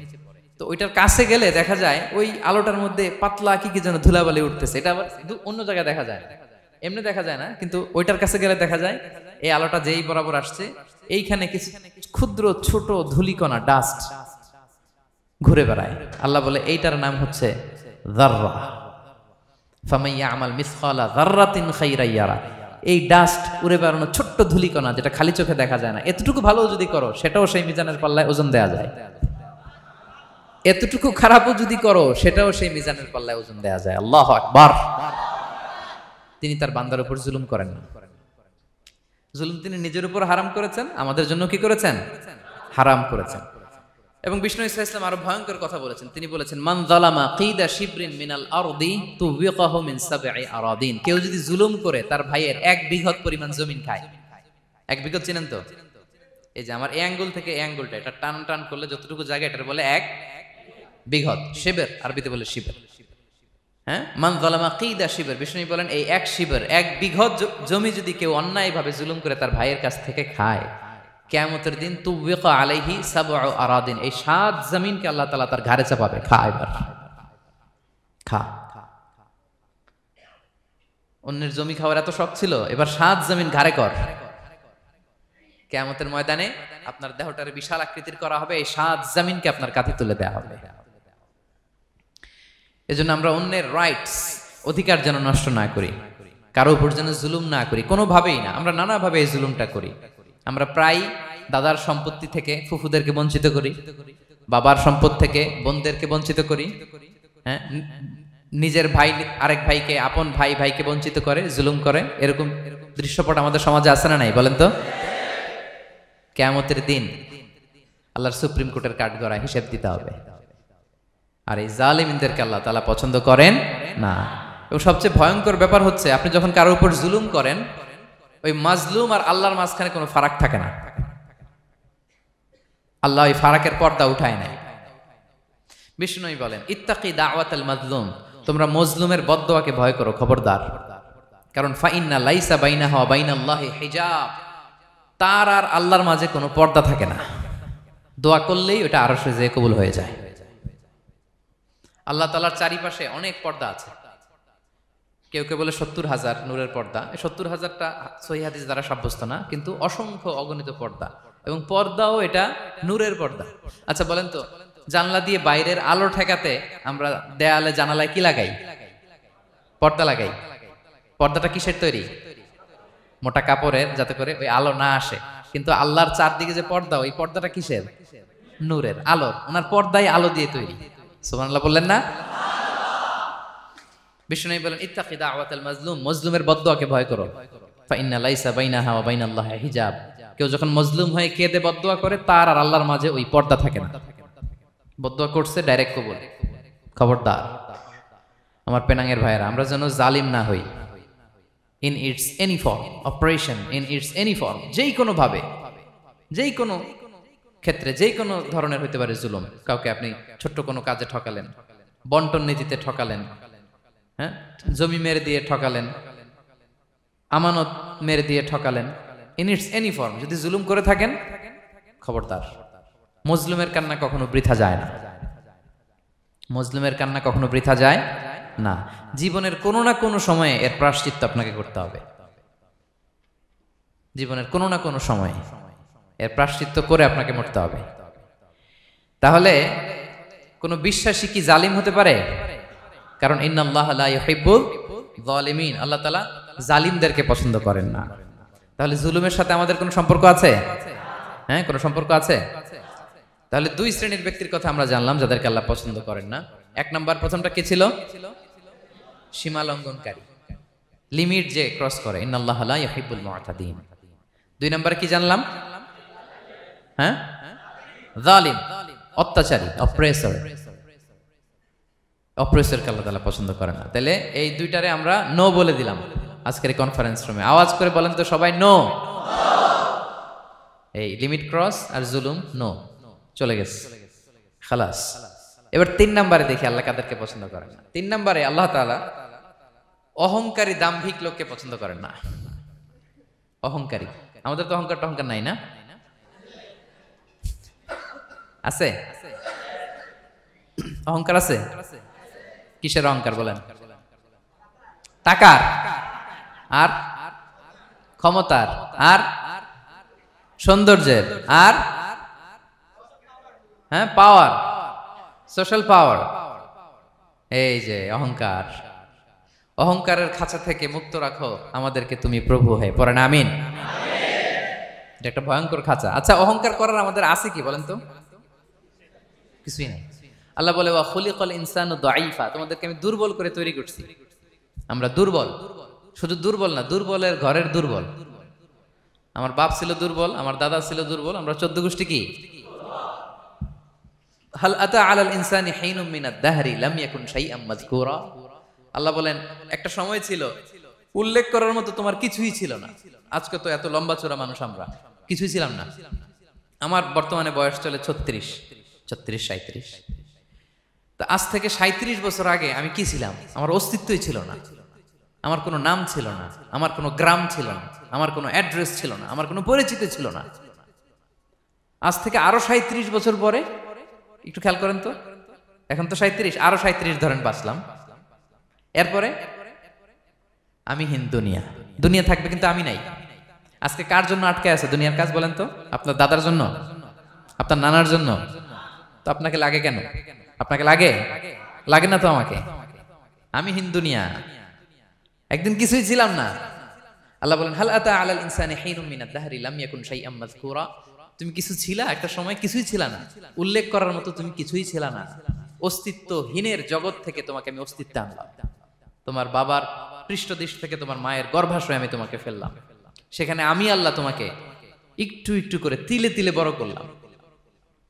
তো ওইটার কাছে গেলে দেখা যায় ওই আলোটার মধ্যে পাতলা কি কি যেন ধুলাবালি উঠতেছে। এটা আবার অন্য জায়গায় দেখা যায়, এমনি দেখা যায় না, কিন্তু ওইটার কাছে গেলে দেখা যায় এই আলোটা যেই বরাবর আসছে, এইখানে কিছু ক্ষুদ্র ছোট ধূলিকণা, ডাস্ট ঘুরে বেড়ায়। আল্লাহ বলে এইটার নাম হচ্ছে যাররা। ফামাইয়া আমাল মিসকালা যাররাতিন খাইরান ইয়ারা, এই ডাস্ট উড়ে বেড়ানো ছোট্ট ধূলিকণা যেটা খালি চোখে দেখা যায় না, এতটুকু ভালো যদি করো সেটাও সেই মিজানের পাল্লায় ওজন দেয়া যায়। এতটুকু খারাপও যদি করো সেটাও সেই মিজানের পাল্লায় ওজন দেয়া যায়। আল্লাহু আকবার। তিনি তার বান্দার উপর জুলুম করেন না। জুলুম তিনি নিজের উপর হারাম করেছেন, আমাদের জন্য কি করেছেন? হারাম করেছেন। এবং বিষ্ণু ইসলাম আরো ভয়ঙ্কর কথা বলেছেন। তিনি বলেছেন, মান যালামা কিদা শিবরিন মিনাল আরদি তুবিকাহু মিন সাবঈ আরাদিন, কেউ যদি জুলুম করে তার ভাইয়ের 1 বিঘত পরিমাণ জমিন খায়। 1 বিঘত চিনেন তো? এই যে আমার এই আঙ্গুল থেকে এই আঙ্গুলটা, এটা টান টান করলে যতটুকু জায়গা, এটার বলে 1 বিঘত। শিবের আরবিতে বলে শিবের। হ্যাঁ, মান যালামা কিদা শিবর, বিষ্ণু বলেন এই 1 শিবর, 1 বিঘত জমি যদি কেউ অন্যায়ভাবে জুলুম করে তার ভাইয়ের কাছ থেকে খায়, কিয়ামতের দিন তুবিকা আলাইহি সাবউ আরাদিন, এই 7 জমিনকে আল্লাহ তাআলা তার ঘাড়ে চাপাবে। খা, এবার খা। অন্যের জমি খাওয়ার এত শখ ছিল, এবার 7 জমিন ঘাড়ে কর। কিয়ামতের ময়দানে আপনার দেহটারে বিশাল আকৃতির করা হবে, এই 7 জমিনকে আপনার কাঁধে তুলে দেওয়া হবে। এজন্য আমরা অন্যের রাইটস, অধিকার যেন নষ্ট না করি, কারো উপর যেন জুলুম না করি, কোনোভাবেই না। আমরা নানাভাবে এই জুলুমটা করি। আমরা প্রায় দাদার সম্পত্তি থেকে ফুফুদেরকে বঞ্চিত করি, বাবার সম্পদ থেকে বোনদেরকে বঞ্চিত করি। হ্যাঁ, নিজের ভাই আরেক ভাইকে, আপন ভাই ভাইকে বঞ্চিত করে, জুলুম করে। এরকম দৃশ্যপট আমাদের সমাজে আছে না নাই বলেন তো? কিয়ামতের দিন আল্লাহর সুপ্রিম কোর্টের কাঠগড়ায় হিসেব দিতে হবে। আর এই জালিমদেরকে আল্লাহ তাআলা পছন্দ করেন না। এবং সবচেয়ে ভয়ঙ্কর ব্যাপার হচ্ছে, আপনি যখন কারোর উপর জুলুম করেন, ওই মাজলুম আর আল্লাহর মাঝখানে কোনো ফারাক থাকে না। আল্লাহ ওই ফারাকের পর্দা উঠায় নাই। বিষ্ণুই বলেন ইত্তাকি দাওয়াতাল মাজলুম, তোমরা মজলুমের বদদোয়াকে ভয় করো, খবরদার। কারণ ফাইন্না লাইসা বাইনাহা ওয়া বাইনাল্লাহি হিজাব, তার আর আল্লাহর মাঝে কোনো পর্দা থাকে না। দোয়া করলেই ওটা আরশে যেয়ে কবুল হয়ে যায়। আল্লাহ তাআলার চারিপাশে অনেক পর্দা আছে। কেউ কেউ বলে 70,000 নূরের পর্দা। এই 70,000টা সহিহ হাদিস দ্বারা সাব্যস্ত না, কিন্তু অসংখ্য অগণিত পর্দা, এবং পর্দাও এটা নূরের পর্দা। আচ্ছা বলেন তো, জানলা দিয়ে বাইরের আলো ঠেকাতে আমরা দেয়ালে জানালায় কি লাগাই? পর্দা লাগাই। পর্দাটা কিসের তৈরি? মোটা কাপড়ের, যাতে করে ওই আলো না আসে। কিন্তু আল্লাহর চারদিকে যে পর্দা, ওই পর্দাটা কিসের? নূরের, আলোর। ওনার পর্দাই আলো দিয়ে তৈরি। সুবহানাল্লাহ বললেন না? বিষ্ণু বলেন ইত্তাকি দাওয়াতাল মাজলুম, মজলুমের বদদোয়াকে ভয় করো। ফাইন্না লাইসা বাইনাহা ওয়া বাইনাল্লাহি হিজাব, কেউ যখন মজলুম হয়ে কেঁদে বদদোয়া করে, তার আর আল্লাহর মাঝে ওই পর্দা থাকে না। বদদোয়া করছে, ডাইরেক্ট কবুল। খবরদার আমার পেনাঙ্গের ভাইয়েরা, আমরা যেন জালিম না হই। In it's any form, operation in it's any form, যেই কোনো ভাবে, যেই কোনো ক্ষেত্রে, যেই কোনো ধরনের হইতে পারে জুলুম। কাউকে আপনি ছোট্ট কোনো কাজে ঠকালেন, বন্টন নীতিতে ঠকালেন, হ্যাঁ, জমি মেরে দিয়ে ঠকালেন, আমানত মেরে দিয়ে ঠকালেন, ইন ইটস এনি ফর্ম যদি জুলুম করে থাকেন, খবরদার। মজলুমের কান্না কখনো বৃথা যায় না। মজলুমের কান্না কখনো বৃথা যায় না। জীবনের কোনো না কোনো সময়ে এর প্রায়শ্চিত্ত আপনাকে করতে হবে। জীবনের কোনো না কোনো সময়ে এর প্রায়শ্চিত্ত করে আপনাকে মরতে হবে। তাহলে কোন বিশ্বাসী কি জালিম হতে পারে? কারণ ইন্নাল্লাহা লা ইউহিব্বুল যালিমিন, আল্লাহ তাআলা জালিমদেরকে পছন্দ করেন না। তাহলে জুলুমের সাথে আমাদের কোনো সম্পর্ক আছে? হ্যাঁ, কোনো সম্পর্ক আছে। তাহলে দুই শ্রেণীর ব্যক্তির কথা আমরা জানলাম যাদেরকে আল্লাহ পছন্দ করেন না। এক নাম্বার, প্রথমটা কে ছিল? সীমা লঙ্ঘনকারী, লিমিট যে ক্রস করে, ইন্নাল্লাহা লা ইউহিব্বুল মুআতাদিন। দুই নাম্বারে কি জানলাম? হ্যাঁ, জালিম, অত্যাচারী, অপ্রেসর। অপ্রেসরকে আল্লাহ তাআলা পছন্দ করেন না। তাহলে এই দুইটারে আমরা নো বলে দিলাম আজকের এই কনফারেন্স রুমে। আওয়াজ করে বলেন তো সবাই, নো। এই লিমিট ক্রস আর জুলুম, নো, চলে গেছে, খালাস। এবার তিন নাম্বারে দেখি আল্লাহ কাদেরকে পছন্দ করেন না। তিন নাম্বারে আল্লাহ তাআলা অহংকারী, দাম্ভিক লোককে পছন্দ করেন না। অহংকারী, আমাদের তো অহংকার টহংকার নাই না? আছে? অহংকার আছে? কিসের অহংকার বলেন? টাকার, আর ক্ষমতার, আর সৌন্দর্যের, আর হ্যাঁ পাওয়ার, সোশ্যাল পাওয়ার। এই যে অহংকার, অহংকারের খাঁচা থেকে মুক্ত রাখো আমাদেরকে তুমি প্রভু হে। পড়েন আমিন। এটা একটা ভয়ঙ্কর খাঁচা। আচ্ছা, অহংকার করার আমাদের আছে কি বলেন তো? কিছুই নাই। আল্লাহ বলে ওয়া খুলিকাল ইনসানু দাঈফা, তোমাদেরকে আমি দুর্বল করে তৈরি করছি। আমরা দুর্বল, শুধু দুর্বল না, দুর্বলের ঘরের দুর্বল। আমার বাপ ছিল দুর্বল, আমার দাদা ছিল দুর্বল, আমরা 14 গোষ্ঠী কি? হাল আতা আলাল ইনসানি হিনুম মিনাদ দাহরি লাম ইয়াকুন শাইআম মাযকুরা। আল্লাহ বলেন একটা সময় ছিল উল্লেখ করার মতো তোমার কিছুই ছিল না। আজকে তো এত লম্বা চড়া মানুষ, আমরা কিছুই ছিলাম না। আমার বর্তমানে বয়স চলে 36, 37। তা আজ থেকে 37 বছর আগে আমি কি ছিলাম? আমার অস্তিত্বই ছিল না। আমার কোনো নাম ছিল না, আমার কোনো গ্রাম ছিল না, আমার কোনো অ্যাড্রেস ছিল না, আমার কোনো পরিচিত ছিল না। আজ থেকে আরো 37 বছর পরে একটু খেয়াল করেন তো, এখন তো 37, আরো 37 ধরেন বাঁচলাম। এরপরে আমি দুনিয়া, দুনিয়া থাকবে কিন্তু আমি নাই। আজকে কার জন্য আটকে আছে দুনিয়ার কাজ বলেন তো? আপনার দাদার জন্য, আপনার নানার জন্য। তো আপনাকে লাগে কেন? আপনাকে লাগে? লাগে না তো আমাকে। আমি দুনিয়া, একদিন কিছুই ছিলাম না। আল্লাহ বলেন হাল আতা আলাল ইনসানি হিনুম মিনাদ দাহরি লাম ইয়াকুন শাইআম মাযকুরা। তুমি কিছু ছিলা, একটা সময় কিছুই ছিল না, উল্লেখ করার মতো তুমি কিছুই ছিল না। অস্তিত্বহীনের জগৎ থেকে তোমাকে আমি অস্তিত্বে আনলাম। তোমার বাবার পৃষ্ঠদেশ থেকে, তোমার মায়ের গর্ভাশয়ে আমি তোমাকে ফেললাম। সেখানে আমি আল্লাহ তোমাকে একটু একটু করে তিলে তিলে বড় করলাম।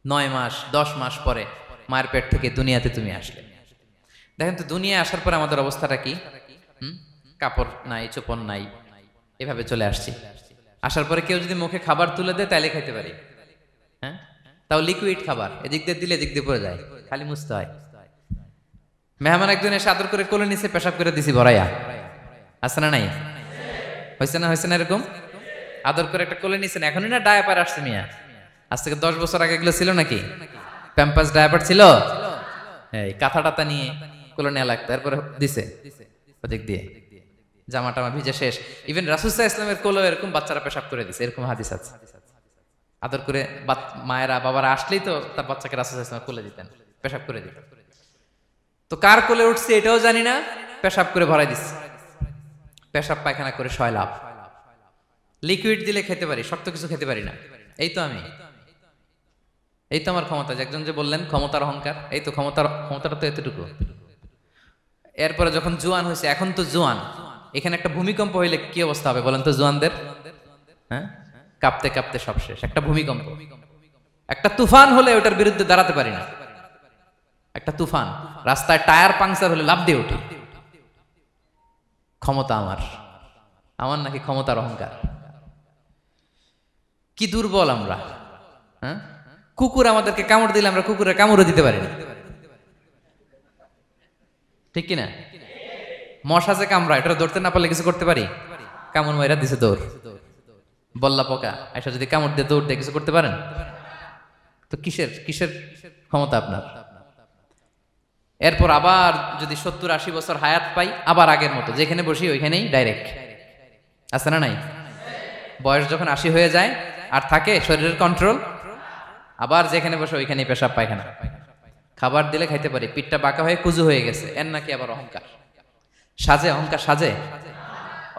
9 মাস 10 মাস পরে মায়ের পেট থেকে দুনিয়াতে তুমি আসলে। দেখেন তো দুনিয়ায় আসার পরে আমাদের অবস্থাটা কি? কাপড় নাই, চোপন নাই, এভাবে চলে আসছি। আসার পরে কেউ যদি মুখে খাবার তুলে দেয় তাইলে খাইতে পারি, হ্যাঁ? তা তাও লিকুইড খাবার, এদিক দিয়ে দিলে এদিক দিয়ে পড়ে যায়, খালি মুছতে হয়। মেহমান একজন এসে আদর করে কোলে নিচে পেশাব করে দিছি ভরাইয়া, আছে না নাই? হয়েছে না এরকম? আদর করে একটা কোলে নিছেন, এখনই না ডায়াপার আসছে মিয়া, আজ থেকে 10 বছর আগে এগুলো ছিল নাকি? প্যাম্পাস ডায়াপার ছিল, এই কাঁথা টাতা নিয়ে কোলে নেওয়া লাগতো, তারপরে দিছে ওদিক দিয়ে জামা টামা ভিজে শেষ। ইভেন রাসূল সাল্লাল্লাহু আলাইহি ওয়াসাল্লামের কোলে এরকম বাচ্চারা পেশাব করে দিছে, এরকম হাদিস আছে। আদর করে মায়েরা বাবারা আসলেই তো তার বাচ্চাকে রাসূল সাল্লাল্লাহু আলাইহি ওয়াসাল্লাম কোলে দিতেন, পেশাব করে দিতেন। তো কার কোলে উঠছে এটাও জানি না, পেশাব করে ভরাই দিচ্ছে। পেশাব পায়খানা করে শয়লাভ। লিকুইড দিলে খেতে পারি, শক্ত কিছু খেতে পারি না। এই তো আমার ক্ষমতা। একজন যে বললেন ক্ষমতার অহংকার, এই তো ক্ষমতাটা তো এতটুকু। এরপরে যখন জোয়ান হয়েছে, এখন তো জোয়ান, এখানে একটা ভূমিকম্প হইলে কি অবস্থা হবে বলেন তো জোয়ানদের? হ্যাঁ, কাঁপতে কাঁপতে সব শেষ। একটা ভূমিকম্প, একটা তুফান হলে ওটার বিরুদ্ধে দাঁড়াতে পারি না। একটা তুফান, রাস্তায় টায়ার পাংচার হলে লাফ দিয়ে উঠি। ক্ষমতা আমার নাকি ক্ষমতার অহংকার? কি দুর্বল আমরা! হ্যাঁ, কুকুর আমাদেরকে কামড় দিলে আমরা কুকুরের কামড়ও দিতে পারি না, ঠিক কিনা? মশা যে কামড়া, এটা ধরতে না পারলে কিছু করতে পারি? কামড় মাইরা দিছে দৌড়। বল্লা পোকা এসে যদি কামড় দিয়ে দৌড় দিয়ে কিছু করতে পারেন? তো কিসের ক্ষমতা আপনার? এরপর আবার যদি 70-80 বছর হায়াত পাই, আবার আগের মতো যেখানে বসি ওইখানেই ডাইরেক্ট, আছে না নাই? বয়স যখন 80 হয়ে যায় আর থাকে শরীরের কন্ট্রোল, আবার যেখানে বসে ওইখানেই পেশাব পায়খানা। খাবার দিলে খাইতে পারি, পিঠটা বাঁকা হয়ে কুজু হয়ে গেছে, এর নাকি আবার অহংকার? সাজে অহংকার, সাজে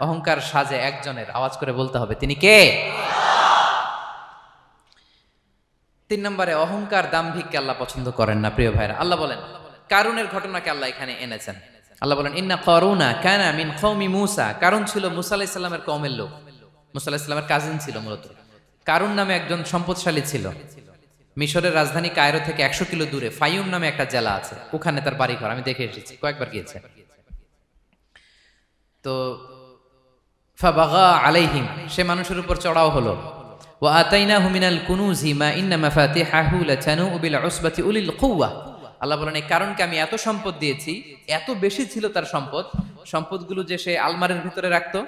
অহংকার, সাজে একজনের। আওয়াজ করে বলতে হবে, তিনি কে? 3 নম্বরে অহংকার, দাম্ভিককে আল্লাহ পছন্দ করেন না। প্রিয় ভাইরা, আল্লাহ বলেন কারুনের ঘটনাকে আল্লাহ এখানে এনেছেন। আল্লাহ বলেন ইন্না কারুনা কানা মিন কওমি মূসা। কারুন ছিল মুসা আলাইহিস সালামের কওমের লোক, মুসা আলাইহিস সালামের কাজিন ছিল মূলত। কারুন নামে একজন সম্পদশালী ছিল। মিশরের রাজধানী কায়রো থেকে 100 কিলো দূরে ফাইয়ুম নামে একটা জেলা আছে, ওখানে তার বাড়ি ঘর। আমি দেখে এসেছি, কয়েকবার গিয়েছে। তো ফাবাগা আলাইহিম, সে মানুষের উপর চড়াও হলো। ওয়া আতাইনাহু মিনাল কুনুজি মা ইন্না মাফাতিহাহু লাতানু বিল উসবাতি উলিল কুওয়া। আল্লাহ বলেন এই কারণকে আমি এত সম্পদ দিয়েছি, এত বেশি ছিল তার সম্পদগুলো যে সে আলমারির ভিতরে রাখতো।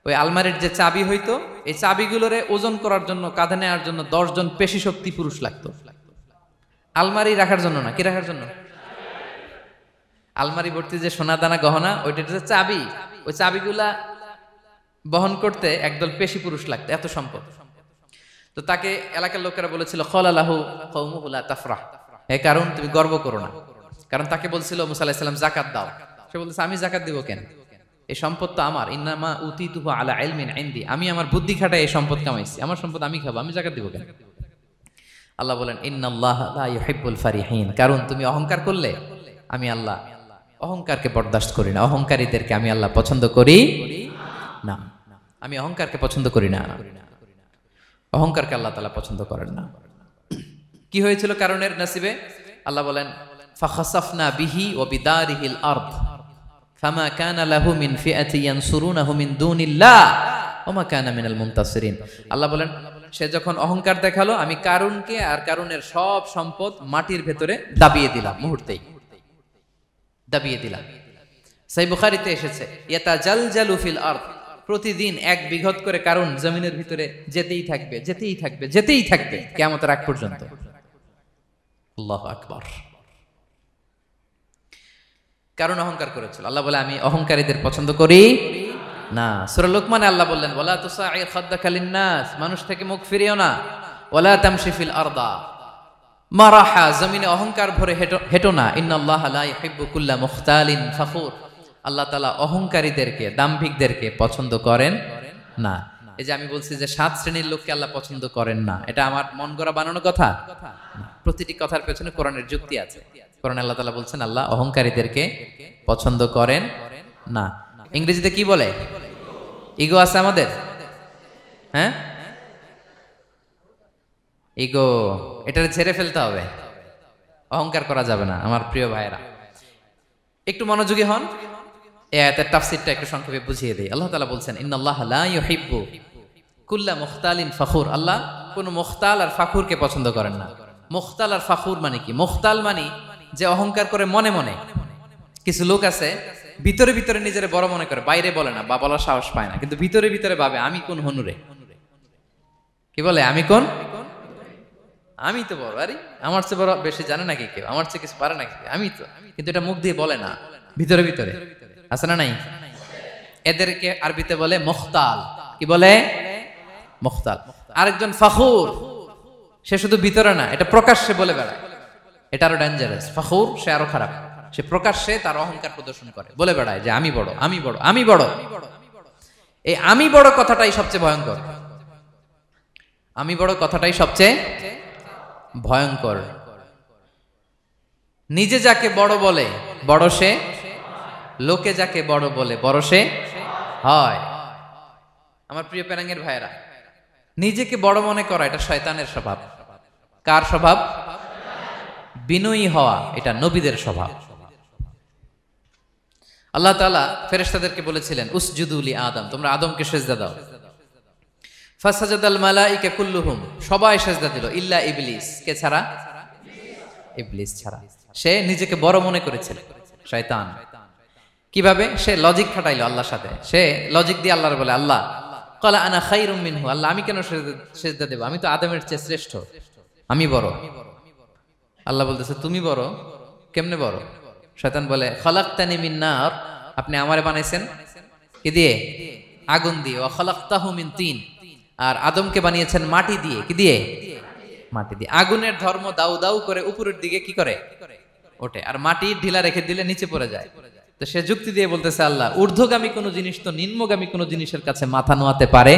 ওই আলমারির যে চাবি হইতো, এই চাবিগুলোরে ওজন করার জন্য, কাঁধে নেওয়ার জন্য 10 জন পেশি শক্তি পুরুষ লাগতো। আলমারি রাখার জন্য না, কি রাখার জন্য? আলমারি ভর্তি যে সোনা দানা গহনা, ওইটা যে চাবি, ওই চাবিগুলা বহন করতে একদল পেশি পুরুষ লাগতো, এত সম্পদ। তো তাকে এলাকার লোকেরা বলেছিল খলালাহু কওমুহু লা তাফরাহ, হে কারণ তুমি গর্ব করো না। কারণ তাকে বলছিল মুসা আলাইহিস সালাম যাকাত দাও, সে বলতেছে আমি যাকাত দিব কেন? এই সম্পদ তো আমার। ইন্নামা উতিতুহু আলা ইলমিন ইনদি, আমি আমার বুদ্ধি খাটায় এই সম্পদ কামাইছি, আমার সম্পদ আমি খাবো, আমি যাকাত দিব কেন? আল্লাহ বলেন ইন্নাল্লাহা লা ইউহিব্বুল ফারিহিন। কারণ তুমি অহংকার করলে আমি আল্লাহ অহংকারকে বরদাস্ত করি না, অহংকারীদেরকে আমি আল্লাহ পছন্দ করি না। আমি অহংকারকে পছন্দ করি না, অহংকারকে আল্লাহ তাআলা পছন্দ করেন না। কি হয়েছিল কারণের নসিবে? আল্লাহ বলেন ফাখাসাফনা বিহি ওয়া বিদারিহিল আরদ ফামা কানা লাহু মিন ফিআতি ইয়ানসুরুনাহু মিন দুনিল্লাহ ওয়া মা কানা মিনাল মুনতাসিরিন। আল্লাহ বলেন সে যখন অহংকার দেখালো, আমি কারুনকে আর কারুনের সব সম্পদ মাটির ভেতরে দাবিয়ে দিলাম, মুহূর্তেই দাবিয়ে দিলাম। সহিহ বুখারীতে এসেছে ইয়াতাজালজালু ফিল আরদ, প্রতিদিন 1 বিঘত করে কারুন জমিনের ভিতরে যেতেই থাকবে, যেতেই থাকবে, যেতেই থাকবে কিয়ামতের আগ পর্যন্ত। আল্লাহু আকবার। কারণ অহংকার করেছিল। আল্লাহ বলে আমি অহংকারীদের পছন্দ করি না। সূরা লুকমানে আল্লাহ বললেন ওয়ালা তুসাইর খাদ্দাকা লিন্নাস, মানুষ থেকে মুখ ফিরিও না। ওয়ালা তামশি ফিল আরদা মারাহা, জমিনে অহংকার ভরে হেঁটো না। ইন্নাল্লাহা লা ইউহিব্বু কুল্লা মুখতালিন ফখুর, আল্লাহ তাআলা অহংকারীদেরকে, দাম্ভিকদেরকে পছন্দ করেন না। এই যে আমি বলছি যে 7 শ্রেণীর লোককে আল্লাহ পছন্দ করেন না, এটা আমার মন গড়া বানানো কথা? প্রতিটি কথার পেছনে কোরআনের যুক্তি আছে। কোরআনে আল্লাহ তাআলা বলছেন আল্লাহ অহংকারীদেরকে পছন্দ করেন না। ইংরেজিতে কি বলে? ইগো আছে আমাদের, হ্যাঁ ইগো, এটারে ছেড়ে ফেলতে হবে, অহংকার করা যাবে না। আমার প্রিয় ভাইয়েরা একটু মনোযোগী হন, এই আয়াতের তাফসীরটা একটু সংক্ষেপে বুঝিয়ে দেই। আল্লাহ তাআলা বলছেন ইন্নাল্লাহা লা ইউহিব্বু কুল্লা মুখতালিন ফখুর, আল্লাহ কোন মুখতাল আর ফাখুরকে পছন্দ করেন না। মুখতাল আর ফাখুর মানে কি? মুখতাল মানে যে অহংকার করে মনে মনে। কিছু লোক আছে ভিতরে ভিতরে নিজের বড় মনে করে, বাইরে বলে না বা বলার সাহস পায় না, কিন্তু ভিতরে ভিতরে ভাবে আমি কোন হনুরে, কি বলে আমি কোন, আমি তো বড়, আরে আমার চেয়ে বড় বেশি জানে নাকি কেউ, আমার চেয়ে কিছু পারে নাকি, আমি তো, কিন্তু এটা মুখ দিয়ে বলে না, ভিতরে ভিতরে আছে না নাই? এদেরকে আরবিতে বলে মুখতাল। কি বলে? মুখতাল। আরেকজন ফাখুর, সে শুধু ভিতরে না, এটা প্রকাশ্যে বলে বেড়ায়, এটা আরো ডেঞ্জারাস। ফাখুর সে আরো খারাপ, সে প্রকাশ্যে তার অহংকার প্রদর্শন করে, বলে বেড়ায় যে আমি বড়, আমি বড়, আমি বড়। এই আমি বড় কথাটাই সবচেয়ে ভয়ঙ্কর। আমি বড় কথাটাই সবচেয়ে ভয়ঙ্কর। নিজে যাকে বড় বলে বড় সে, লোকে যাকে বড় বলে বড় সে হয়। আমার প্রিয় পেনাঙ্গের ভাইয়েরা, নিজেকে বড় মনে করা এটা শয়তানের স্বভাব। কার স্বভাব? বিনয়ী হওয়া এটা নবীদের স্বভাব। আল্লাহ তাআলা ফেরেশতাদেরকে বলেছিলেন উসজুদু লি আদম, তোমরা আদমকে সিজদা দাও। ফাসাজাদাল মালাইকা কুল্লুহুম, সবাই সিজদা দিল ইল্লা ইবলিস, কে ছাড়া? ইবলিস ছাড়া। সে নিজেকে বড় মনে করেছিল, শয়তান। কিভাবে? সে লজিক খাটাইলো আল্লাহর সাথে, সে লজিক দিয়ে আল্লাহর বলে আল্লাহ ক্বালা আনা খায়রুম মিনহু, আল্লাহ আমি কেন সিজদা দেব, আমি তো আদমের চেয়ে শ্রেষ্ঠ, আমি বড়। আল্লাহ বলতেছে তুমি বড়, কেমনে বড়? শয়তান বলে খালাকতানি মিন নার, আপনি আমারে বানাইছেন কি দিয়ে? আগুন দিয়ে। ওয়া খালাকতাহু মিন তিন, আর আদমকে বানিয়েছেন মাটি দিয়ে। কি দিয়ে? মাটি দিয়ে। আগুনের ধর্ম দাউ দাউ করে উপরের দিকে কি করে? ওঠে, আর মাটি ঢিলা রেখে দিলে নিচে পড়ে যায়। তো সে যুক্তি দিয়ে বলতেছে আল্লাহ ঊর্ধ্বগামী কোন জিনিস তো নিম্নগামী কোন জিনিসের কাছে মাথা নোয়াতে পারে?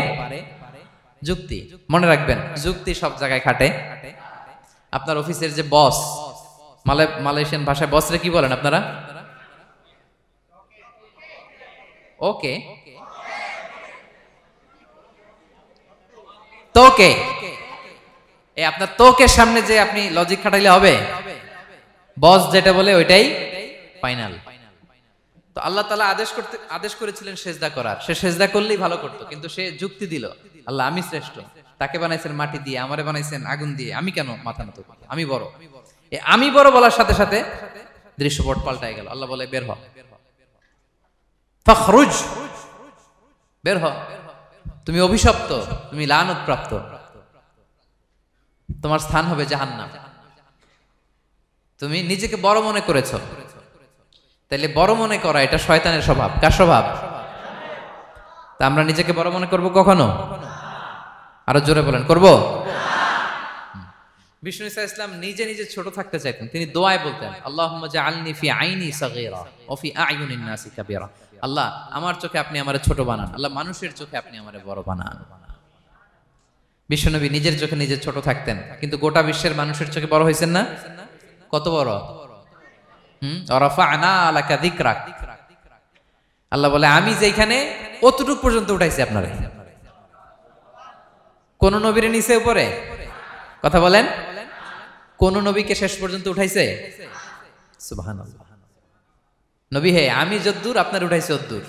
যুক্তি, মনে রাখবেন যুক্তি সব জায়গায় খাটে। আপনার অফিসের যে বস, মালয়েশিয়ান ভাষায় বসরে কি বলেন আপনারা? ওকে, তোকে। এই আপনার তোকের সামনে যে আপনি লজিক খাটাইলে হবে? বস যেটা বলে ওইটাই ফাইনাল। তো আল্লাহ তাআলা আদেশ করেছিলেন সেজদা করার, সে সেজদা করলেই ভালো করতো, কিন্তু সে যুক্তি দিল আল্লাহ আমি শ্রেষ্ঠ, তাকে বানাইছেন মাটি দিয়ে, আমারে বানাইছেন আগুন দিয়ে, আমি কেন মাথা নত করব, আমি বড়। আমি বড় বলার সাথে সাথে দৃশ্যপট পাল্টাই গেল। আল্লাহ বলে বের হ, ফাখরুজ, বের হ, তুমি অভিশপ্ত, তুমি লানত প্রাপ্ত, তোমার স্থান হবে জাহান্নাম। তুমি নিজেকে বড় মনে করেছো, তাইলে বড় মনে করা এটা শয়তানের স্বভাব। কার স্বভাব? তা আমরা নিজেকে বড় মনে করব কখনো? আরো জোরে বলেন, করব? বিষ্ণু ঈসা ইসলাম নিজে নিজে ছোট থাকতে চাইতেন, তিনি দোয়ায় বলতেন আল্লাহুম্মা জাআলনি ফি আইনি সাগীরা ওয়া ফি আ'য়ুনিন নাসি কাবীরা, আল্লাহ আমার চোখে আপনি আমারে ছোট বানান, আল্লাহ মানুষের চোখে আপনি আমারে বড় বানান। বিশ্বনবী নিজের চোখে নিজে ছোট থাকতেন, কিন্তু গোটা বিশ্বের মানুষের চোখে বড় হয়েছেন না? কত বড়? রাফা'না লাকা যিকরাক, আল্লাহ বলে আমি যেখানে অতটুক পর্যন্ত উঠাইছি আপনারে। কোন নবীর নিচে উপরে? কথা বলেন, কোন নবীকে শেষ পর্যন্ত উঠাইছে? সুবহানাল্লাহ। নবী হে আমি যদ্দূর আপনার উঠাইছে অদ্দূর,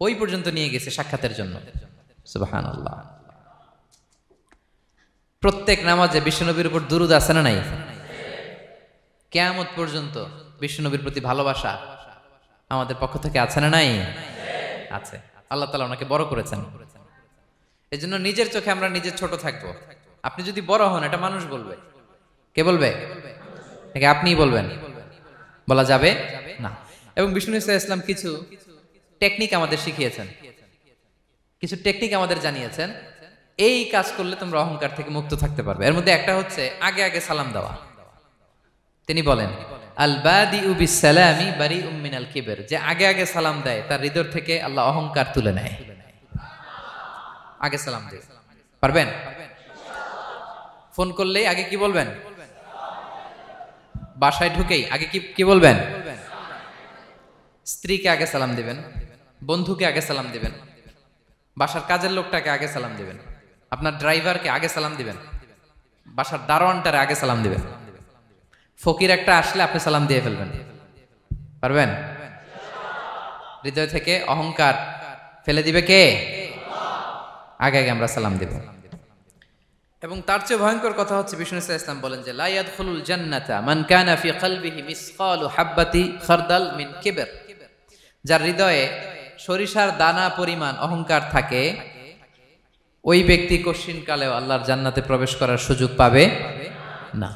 ওই পর্যন্ত নিয়ে গেছে সাক্ষাতের জন্য। সুবহানাল্লাহ। প্রত্যেক নামাজে বিশ্বনবীর উপর দুরূদ আছে না নাই? কিয়ামত পর্যন্ত বিশ্বনবীর প্রতি ভালোবাসা আমাদের পক্ষ থেকে আছে না নাই? আছে। আল্লাহ তাআলা ওনাকে বড় করেছেন। এজন্য নিজের চোখে আমরা নিজে ছোট থাকবো। আপনি যদি বড় হন এটা মানুষ বলবে। কে বলবে? নাকি আপনিই বলবেন? বলা যাবে না। এবং বিষ্ণু ইসলাম কিছু টেকনিক আমাদের শিখিয়েছেন, কিছু টেকনিক আমাদের জানিয়েছেন, এই কাজ করলে তোমরা অহংকার থেকে মুক্ত থাকতে পারবে। এর মধ্যে একটা হচ্ছে আগে আগে সালাম দেওয়া। তিনি বলেন আল বাদিউ বিস সালামি বারিউম মিনাল কিবর, যে আগে আগে সালাম দেয় তার হৃদয় থেকে আল্লাহ অহংকার তুলে নেয়। আগে সালাম দিয়ে পারবেন? ফোন করলেই আগে কি বলবেন? বাসায় ঢুকেই আগে কি বলবেন? স্ত্রীকে আগে সালাম দিবেন, বন্ধুকে আগে সালাম দিবেন, বাসার কাজের লোকটাকে আগে সালাম দিবেন, আপনার ড্রাইভারকে আগে সালাম দিবেন, বাসার দারোয়ানটারে আগে সালাম দিবেন। ফকির একটা আসলে আপনি সালাম দিয়ে ফেলবেন। পারবেন? হৃদয় থেকে অহংকার ফেলে দিবে কে? আগে আগে আমরা সালাম দিব। এবং তার চেয়ে ভয়ঙ্কর কথা হচ্ছে বিষ্ণু ইসলাম বলেন যে লা ইয়াদখুলুল জান্নাতা মান কানা ফি কলবিহি মিসকালু হাব্বাতি খারদাল মিন কিবর, যার হৃদয়ে সরিষার দানা পরিমাণ অহংকার থাকে ওই ব্যক্তি কশিনকালেও আল্লাহর জান্নাতে প্রবেশ করার সুযোগ পাবে না,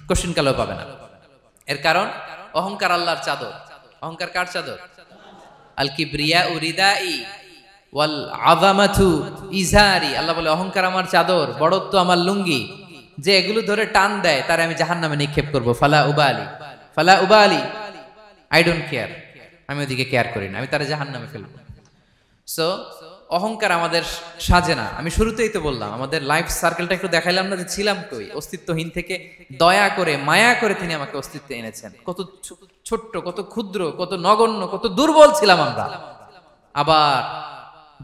কশিনকালেও পাবে না। এর কারণ অহংকার আল্লাহর চাদর। অহংকার কার চাদর? আল কিবরিয়া রিদাই ওয়াল আযামাতু ইজারি। আল্লাহ বলে অহংকার আমার চাদর, বড়ত্ব আমার লুঙ্গি। যে এগুলো ধরে টান দেয় তারে আমি জাহান্নামে নিক্ষেপ করব। ফালা উবালি, ফালা উবালি, আই ডোন্ট কেয়ার, আমি ওদিকে কেয়ার করি না, আমি তারে জাহান্নামে ফেলবো। সো অহংকার আমাদের সাজে না। আমি শুরুতেই তো বললাম আমাদের লাইফ সার্কেলটা একটু দেখাইলাম না যে ছিলাম কই, অস্তিত্বহীন থেকে দয়া করে মায়া করে তিনি আমাকে অস্তিত্বে এনেছেন। কত ছোট্ট, কত ক্ষুদ্র, কত নগণ্য, কত দুর্বল ছিলাম আমরা। আবার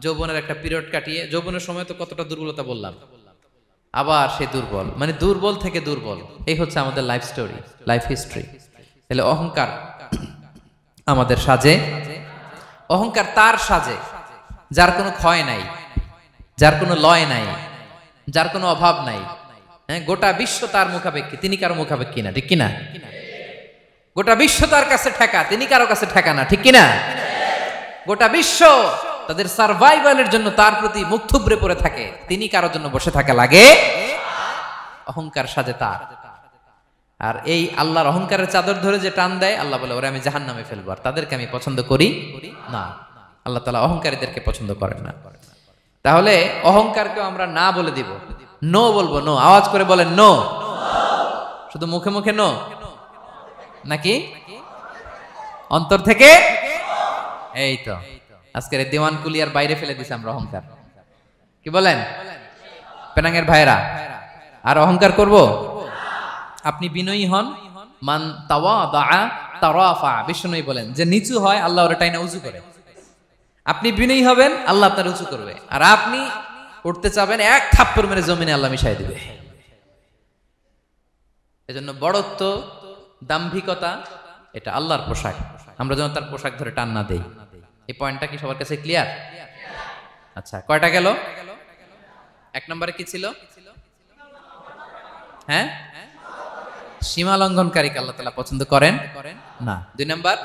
যৌবনের একটা পিরিয়ড কাটিয়ে, যৌবনের সময় তো কতটা দুর্বলতা বললাম, আবার সে দুর্বল, মানে দুর্বল থেকে দুর্বল। এই হচ্ছে আমাদের লাইফ স্টোরি, লাইফ হিস্ট্রি। তাহলে অহংকার আমাদের সাজে, অহংকার তার সাজে যার কোনো ক্ষয় নাই, যার কোনো লয় নাই, যার কোনো অভাব নাই। হ্যাঁ, গোটা বিশ্ব তার মুখাপেক্ষী, তিনি কারো মুখাপেক্ষী না, ঠিক কিনা? গোটা বিশ্ব তার কাছে ঠেকা, তিনি কারো কাছে ঠেকা না, ঠিক কিনা? গোটা বিশ্ব তাদের সার্ভাইভালের জন্য তার প্রতি মুখ থুবড়ে পড়ে থাকে, তিনি কারোর জন্য বসে থাকা লাগে। অহংকার সাজে তার। আর এই আল্লাহর অহংকারের চাদর ধরে যে টান দেয়, আল্লাহ বলে ওরা আমি জাহান্নামে ফেলবো, আর তাদেরকে আমি পছন্দ করি না। আল্লাহ তাআলা অহংকারীদেরকে পছন্দ করেন না। তাহলে অহংকারকেও আমরা না বলে দিব, নো বলবো, নো। আওয়াজ করে বলেন নো। শুধু মুখে মুখে নো নাকি অন্তর থেকে? এই তো আজকের দিওয়ান কুলিয়ার বাইরে ফেলে দিছি আমরা অহংকার। কি বলেন পেনাঙ্গের ভাইরা? আর অহংকার করব? আপনি বিনয়ী হন। মান তাওয়াদা তারাফা। বিষ্ণু বলেন যে নিচু হয় আল্লাহ ওরে টাইনা উঁচু করে। আপনি বিনয়ী হবেন, আল্লাহ আপনার উঁচু করবে। আর আপনি উঠতে চাবেন, এক থাপ্পড় মেরে জমিনে আল্লাহ মিশাই দিবে। এজন্য বড়ত্ব, দাম্ভিকতা এটা আল্লাহর পোশাক। আমরা যেন তার পোশাক ধরে টান না দেই। এই পয়েন্টটা কি সবার কাছে ক্লিয়ার? আচ্ছা, কয়টা গেল? এক নম্বরে কি ছিল? হ্যাঁ, সীমা লঙ্ঘনকারীকে আল্লাহ তাআলা পছন্দ করেন না। দুই নাম্বার,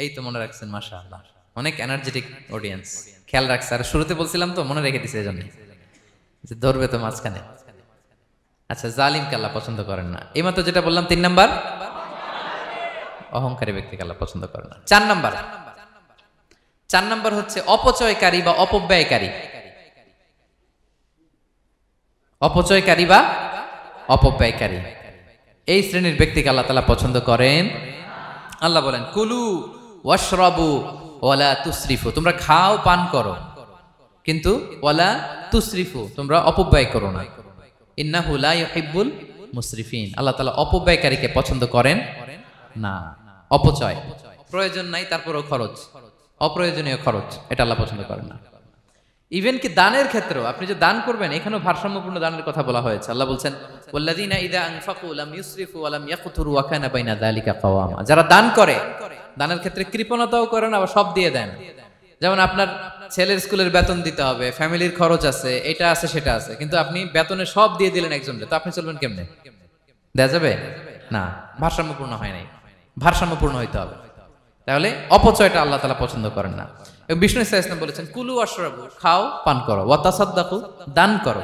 এই তো মনে রাখছেন, মাশাআল্লাহ, অনেক এনার্জেটিক অডিয়েন্স, খেয়াল রাখছে। আর শুরুতে বলছিলাম তো, মনে রেখে দিছে এজন্য যে ধরবে তো মাঝখানে। আচ্ছা, জালিমকে আল্লাহ পছন্দ করেন না। এইমাত্র যেটা বললাম, তিন নাম্বার, অহংকারী ব্যক্তিকে আল্লাহ পছন্দ করেন না। চার নাম্বার হচ্ছে অপচয়কারী বা অপব্যয়কারী। অপচয়কারী বা অপব্যয়কারী, এই শ্রেণীর ব্যক্তিকে আল্লাহ তাআলা পছন্দ করেন। আল্লাহ বলেন কুলু ওয়াশরাবু ওয়ালা তুসরিফু, তোমরা খাও পান করো, কিন্তু ওয়ালা তুসরিফু, তোমরা অপব্যয় করো না। ইন্নাহু লা ইউহিব্বুল মুসরিফিন, আল্লাহ তাআলা অপব্যয়কারীকে পছন্দ করেন না। অপচয়, প্রয়োজন নাই তারপরও খরচ, অপ্রয়োজনীয় খরচ, এটা আল্লাহ পছন্দ করেন না। ইভেন কি দানের ক্ষেত্রেও, আপনি যে দান করবেন, এখানেও ভারসাম্যপূর্ণ দানের কথা বলা হয়েছে। আল্লাহ বলছেন ওয়াল্লাযীনা ইযা আনফাকু লাম ইউসরিফু ওয়া লাম ইয়াকতুরু ওয়া কানা বাইনা যালিকা কাওয়ামা, যারা দান করে, দানের ক্ষেত্রে কৃপণতাও করে না, আবার সব দিয়ে দেন। যেমন আপনার ছেলের স্কুলের বেতন দিতে হবে, ফ্যামিলির খরচ আছে, এটা আছে সেটা আছে, কিন্তু আপনি বেতনে সব দিয়ে দিলেন একজনকে, তো আপনি চলবেন কেমনে? দেয়া যাবে না, ভারসাম্যপূর্ণ হয় নাই। ভারসাম্যপূর্ণ হইতে হবে। তাহলে অপচয়টা আল্লাহ তাআলা পছন্দ করেন না। এবং বিষ্ণু ইসলাম বলেছেন কুলু ওয়াশরাবু, খাও পান করো, ওয়া তাসাদ্দাকু, দান করো,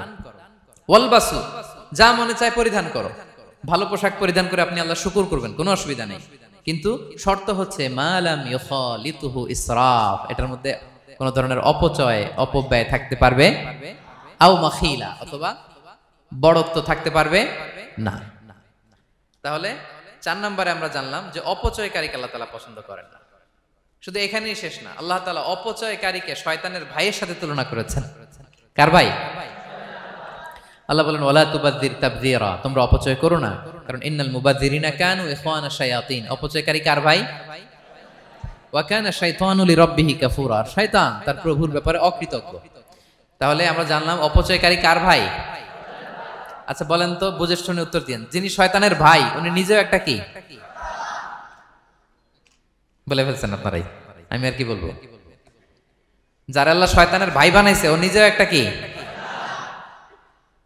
ওয়ালবাসু, যা মনে চায় পরিধান করো। ভালো পোশাক পরিধান করে আপনি আল্লাহ শুকর করবেন, কোনো অসুবিধা নেই। কিন্তু শর্ত হচ্ছে মা লাম ইউখালিতুহু ইসরাফ, এটার মধ্যে কোনো ধরনের অপচয়, অপব্যয় থাকতে পারবে, আও মাখিলা, অথবা বড়ত্ব থাকতে পারবে না। তাহলে 4 নম্বরে আমরা জানলাম যে অপচয়কারীকে আল্লাহ তাআলা পছন্দ করেন না। শুধু এখানেই শেষ না, আল্লাহ তাআলা অপচয়কারীকে শয়তানের ভাইয়ের সাথে তুলনা করেছেন। কার ভাই? আল্লাহ বলেন ওয়ালা তুবাযযির তাবযীরা, তোমরা অপচয় করো না, কারণ ইন্নাল মুবাযযিরিনা কানু ইখওয়ানা শায়াতিন। অপচয়কারী কার ভাই? ওয়া কানা শাইতানু লিরাব্বিহি কাফুরা, শয়তান তার প্রভুর ব্যাপারে অকৃতজ্ঞ। তাহলে আমরা জানলাম অপচয়কারী কার ভাই? আচ্ছা বলেন তো, বুঝে শুনে উত্তর দিন। যিনি শয়তানের ভাই, উনি নিজেও একটা কি? বলে ফেলছেন আপনারাই, আমি আর কি বলবো। যারা আল্লাহ শয়তানের ভাই বানাইছে, ও নিজেও একটা কি?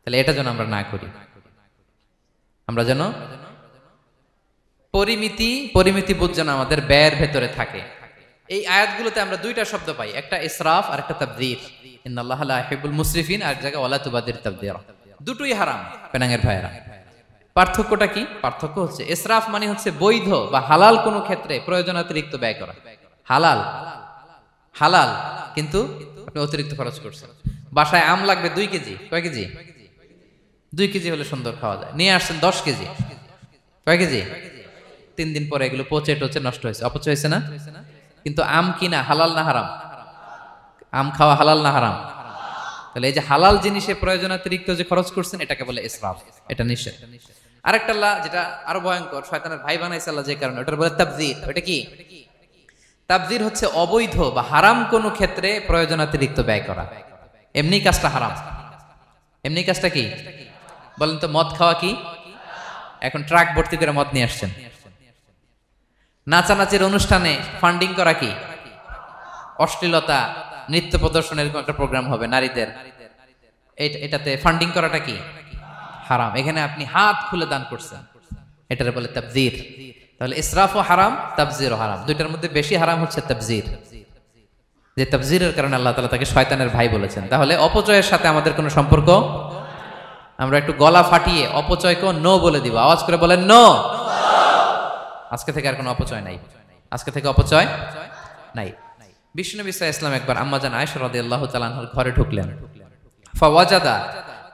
তাহলে এটা যেন আমরা না করি। আমরা যেন পরিমিতি বোধ যেন আমাদের ব্যয়ের ভেতরে থাকে। এই আয়াতগুলোতে আমরা দুইটা শব্দ পাই, একটা ইসরাফ আর একটা তাবযীর। ইন্নাল্লাহা লা ইউহিব্বুল মুসরিফিন, আর জায়গা ওয়ালা তুবাদির তাবযীরা। দুটোই হারাম পেনাঙ্গের ভাইয়েরা। পার্থক্যটা কি? পার্থক্য হচ্ছে ইসরাফ মানে হচ্ছে বৈধ বা হালাল কোনো ক্ষেত্রে প্রয়োজনাতিরিক্ত ব্যয় করা। হালাল হালাল, কিন্তু আপনি অতিরিক্ত খরচ করছেন। বাসায় আম লাগবে 2 কেজি, কয় কেজি? 2 কেজি হলে সুন্দর খাওয়া যায়। নিয়ে আসছেন 10 কেজি, কয় কেজি? 3 দিন পরে এগুলো পচে টচে নষ্ট হয়েছে, অপচয় হয়েছে না? কিন্তু আম কিনা হালাল না হারাম? আম খাওয়া হালাল না হারাম? তাহলে এই যে হালাল জিনিসে প্রয়োজনাতিরিক্ত যে খরচ করছেন এটাকে বলে ইসরাফ, এটা নিষেধ। আরেকটা আল্লাহ যেটা আরো ভয়ঙ্কর, শয়তানের ভাই বানাইছে আল্লাহ যে কারণে, ওটা বলে তাবযীর। ওটা কি? তাবযীর হচ্ছে অবৈধ বা হারাম কোনো ক্ষেত্রে প্রয়োজনাতিরিক্ত ব্যয় করা। এমনি কাজটা হারাম। এমনি কাজটা কি বলেন তো? মদ খাওয়া কি? এখন ট্রাক ভর্তি করে মদ নিয়ে আসছেন। নাচানাচির অনুষ্ঠানে ফান্ডিং করা কি? অশ্লীলতা, নৃত্য প্রদর্শনের একটা প্রোগ্রাম হবে নারীদের, এটাতে ফান্ডিং করাটা কি? হারাম। এখানে আপনি হাত খুলে দান করছেন, এটারে বলে তাবযীর। তাহলে ইসরাফও হারাম, তাবযীরও হারাম। দুইটার মধ্যে বেশি হারাম হচ্ছে তাবযীর। যে তাবযীরের কারণে আল্লাহ তাআলা তাকে শয়তানের ভাই বলেছেন। তাহলে অপচয়ের সাথে আমাদের কোনো সম্পর্ক? আমরা একটু গলা ফাটিয়ে অপচয়কে নো বলে দিব। আওয়াজ করে বলেন নো। আজকে থেকে আর কোনো অপচয় নাই। আজকে থেকে অপচয় নাই। বিশ্বনবী সাল্লাল্লাহু আলাইহি ওয়াসাল্লাম একবার আম্মাজান আয়েশা রাদিয়াল্লাহু তাআলা আনহার ঘরে ঢুকলেন। ফাওয়াজাদা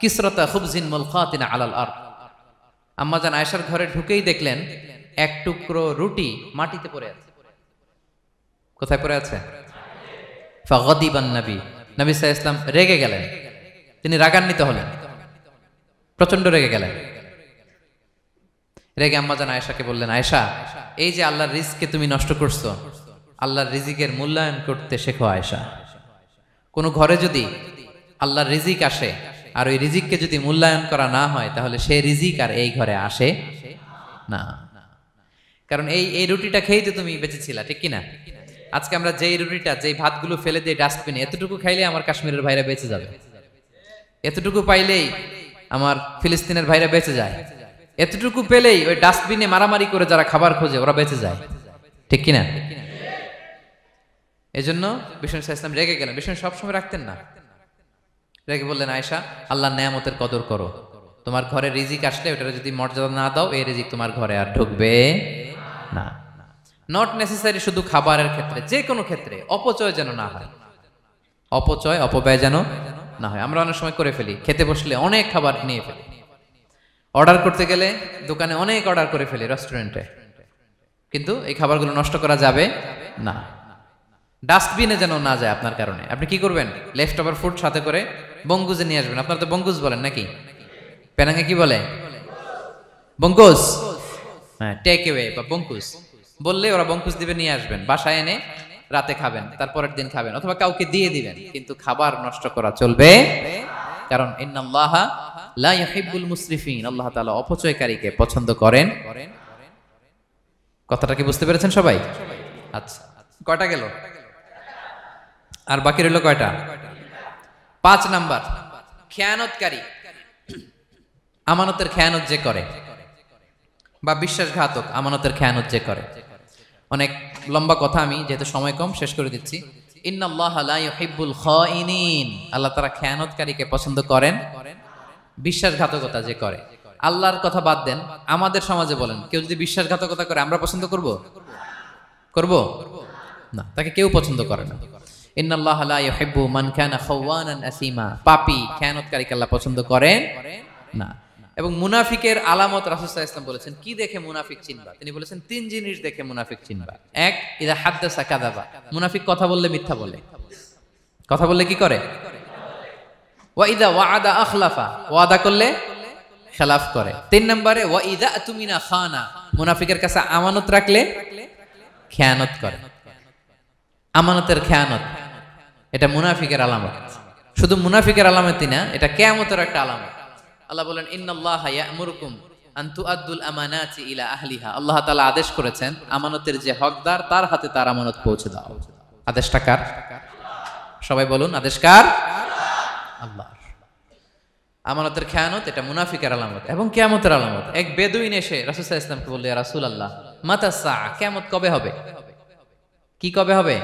কিসরাতা খুবজিন মুলকাতিন আলাল আরদ। আম্মাজান আয়েশার ঘরে ঢুকেই দেখলেন এক টুকরো রুটি মাটিতে পড়ে আছে। কোথায় পড়ে আছে? ফাগাদিবান নবী সাল্লাল্লাহু আলাইহি ওয়াসাল্লাম রেগে গেলেন। তিনি রাগান্বিত হলেন, প্রচন্ড রেগে গেলেন। রেগে আম্মাজান আয়েশাকে বললেন, আয়েশা, এই যে আল্লাহর রিজকে তুমি নষ্ট করছো, আল্লাহর রিজিকের মূল্যায়ন করতে শেখো আয়েশা। কোন ঘরে যদি আল্লাহর রিজিক আসে আর ওই রিজিককে যদি মূল্যায়ন করা না হয়, তাহলে সেই রিজিক আর এই ঘরে আসে না। কারণ এই রুটিটা খেয়েই তো তুমি বেঁচেছিলা, ঠিক কিনা? আজকে আমরা যেই রুটিটা, যেই ভাতগুলো ফেলে দিয়ে ডাস্টবিনে, এতটুকু খাইলে আমার কাশ্মীরের ভাইরা বেঁচে যাবে, এতটুকু পাইলেই আমার ফিলিস্তিনের ভাইরা বেঁচে যায়, এতটুকু পেলেই ওই ডাস্টবিনে মারামারি করে যারা খাবার খোঁজে ওরা বেঁচে যায়, ঠিক কিনা? এজন্য বিষ্ণু ইসলাম রেগে গেলেন। বিষ্ণু সবসময় রাখতেন না। রেগে বললেন, আয়েশা, আল্লাহর নেয়ামতের কদর করো। তোমার ঘরে রিজিক আসলে ওটার যদি মর্যাদা না দাও, এই রিজিক তোমার ঘরে আর ঢুকবে না। নট নেসেসারি শুধু খাবারের ক্ষেত্রে, যে কোনো ক্ষেত্রে অপচয় যেন না হয়। অপচয়, অপব্যয় যেন না হয়। আমরা অনেক সময় করে ফেলি, খেতে বসলে অনেক খাবার নিয়ে ফেলি, অর্ডার করতে গেলে দোকানে অনেক অর্ডার করে ফেলি, রেস্টুরেন্টে, কিন্তু এই খাবারগুলো নষ্ট করা যাবে না। ডাস্টবিনে যেন না যায় আপনার কারণে। আপনি কি করবেন? লেফট ওভার ফুড সাথে করে বঙ্গুজে নিয়ে আসবেন। আপনারা তো বঙ্গুজ বলেন নাকি? পেনাঙ্গে কি বলে? বঙ্কুজ। হ্যাঁ, টেক অ্যাওয়ে বা বঙ্কুজ বললে ওরা বঙ্কুজ দিবে, নিয়ে আসবেন, বাসায় এনে রাতে খাবেন, তারপরের দিন খাবেন, অথবা কাউকে দিয়ে দিবেন, কিন্তু খাবার নষ্ট করা চলবে। কারণ ইন্নাল্লাহা লা ইউহিব্বুল মুসরিফিন, আল্লাহ তাআলা অপচয়কারীকে পছন্দ করেন। কথাটা কি বুঝতে পেরেছেন সবাই? আচ্ছা, কয়টা গেল? আর বাকি রইল কয়টা? 5 নাম্বার, খেয়ানতকারী। আমানতের খেয়ানত যে করে, বা বিশ্বাসঘাতক, আমানতের খেয়ানত যে করে। অনেক লম্বা কথা, আমি যেহেতু সময় কম শেষ করে দিচ্ছি। ইন্নাল্লাহা লা ইউহিব্বুল খাইনিন, আল্লাহ তাআলা খেয়ানতকারীকে পছন্দ করেন। বিশ্বাসঘাতকতা যে করে, আল্লাহর কথা বাদ দেন, আমাদের সমাজে বলেন, কেউ যদি বিশ্বাসঘাতকতা করে আমরা পছন্দ করব? করব না, তাকে কেউ পছন্দ করে না। ইন্নাল্লাহা লা ইউহিব্বু মান কানা খাওয়ানান আসিমা, পাপী খেয়ানতকারীকে আল্লাহ পছন্দ করেন না। এবং মুনাফিকের আলামত রাসূল সাল্লাল্লাহু আলাইহি ওয়াসাল্লাম বলেছেন, কি দেখে মুনাফিক চিনবা? তিনি বলেছেন 3 জিনিস দেখে মুনাফিক চিনবা। 1, ইযা হাদাসা কাযাবা, মুনাফিক কথা বললে মিথ্যা বলে। কথা বললে কি করে? ওয়া ইযা ওয়াআদা আখলাফা, ওয়াদা করলে খেলাফ করে। 3 নম্বরে ওয়া ইযা তুমিনা খানা, মুনাফিকের কাছে আমানত রাখলে খেয়ানত করে। আমানতের খেয়ানত, এটা মুনাফিকের আলামত। শুধু মুনাফিকের আলামতই না, এটা কিয়ামতের একটা আলামত। আল্লাহ বলেন, ইন্নাল্লাহা ইয়া'মুরুকুম আন তুআদ্দুল আমানাতি ইলা আহলিহা, আল্লাহ তাআলা আদেশ করেছেন আমানতের যে হকদার তার হাতে তার আমানত পৌঁছে দাও। আদেশটা কার? সবাই বলুন, আদেশ কার? আল্লাহর। আমানতের খেয়ানত এটা মুনাফিকের আলামত এবং কিয়ামতের আলামত। এক বেদুইন এসে রাসূল সাল্লাল্লাহু আলাইহি ওয়াসাল্লামকে বলল, ইয়া রাসূলুল্লাহ মাতা সাআ, কিয়ামত কবে হবে? কি কবে হবে?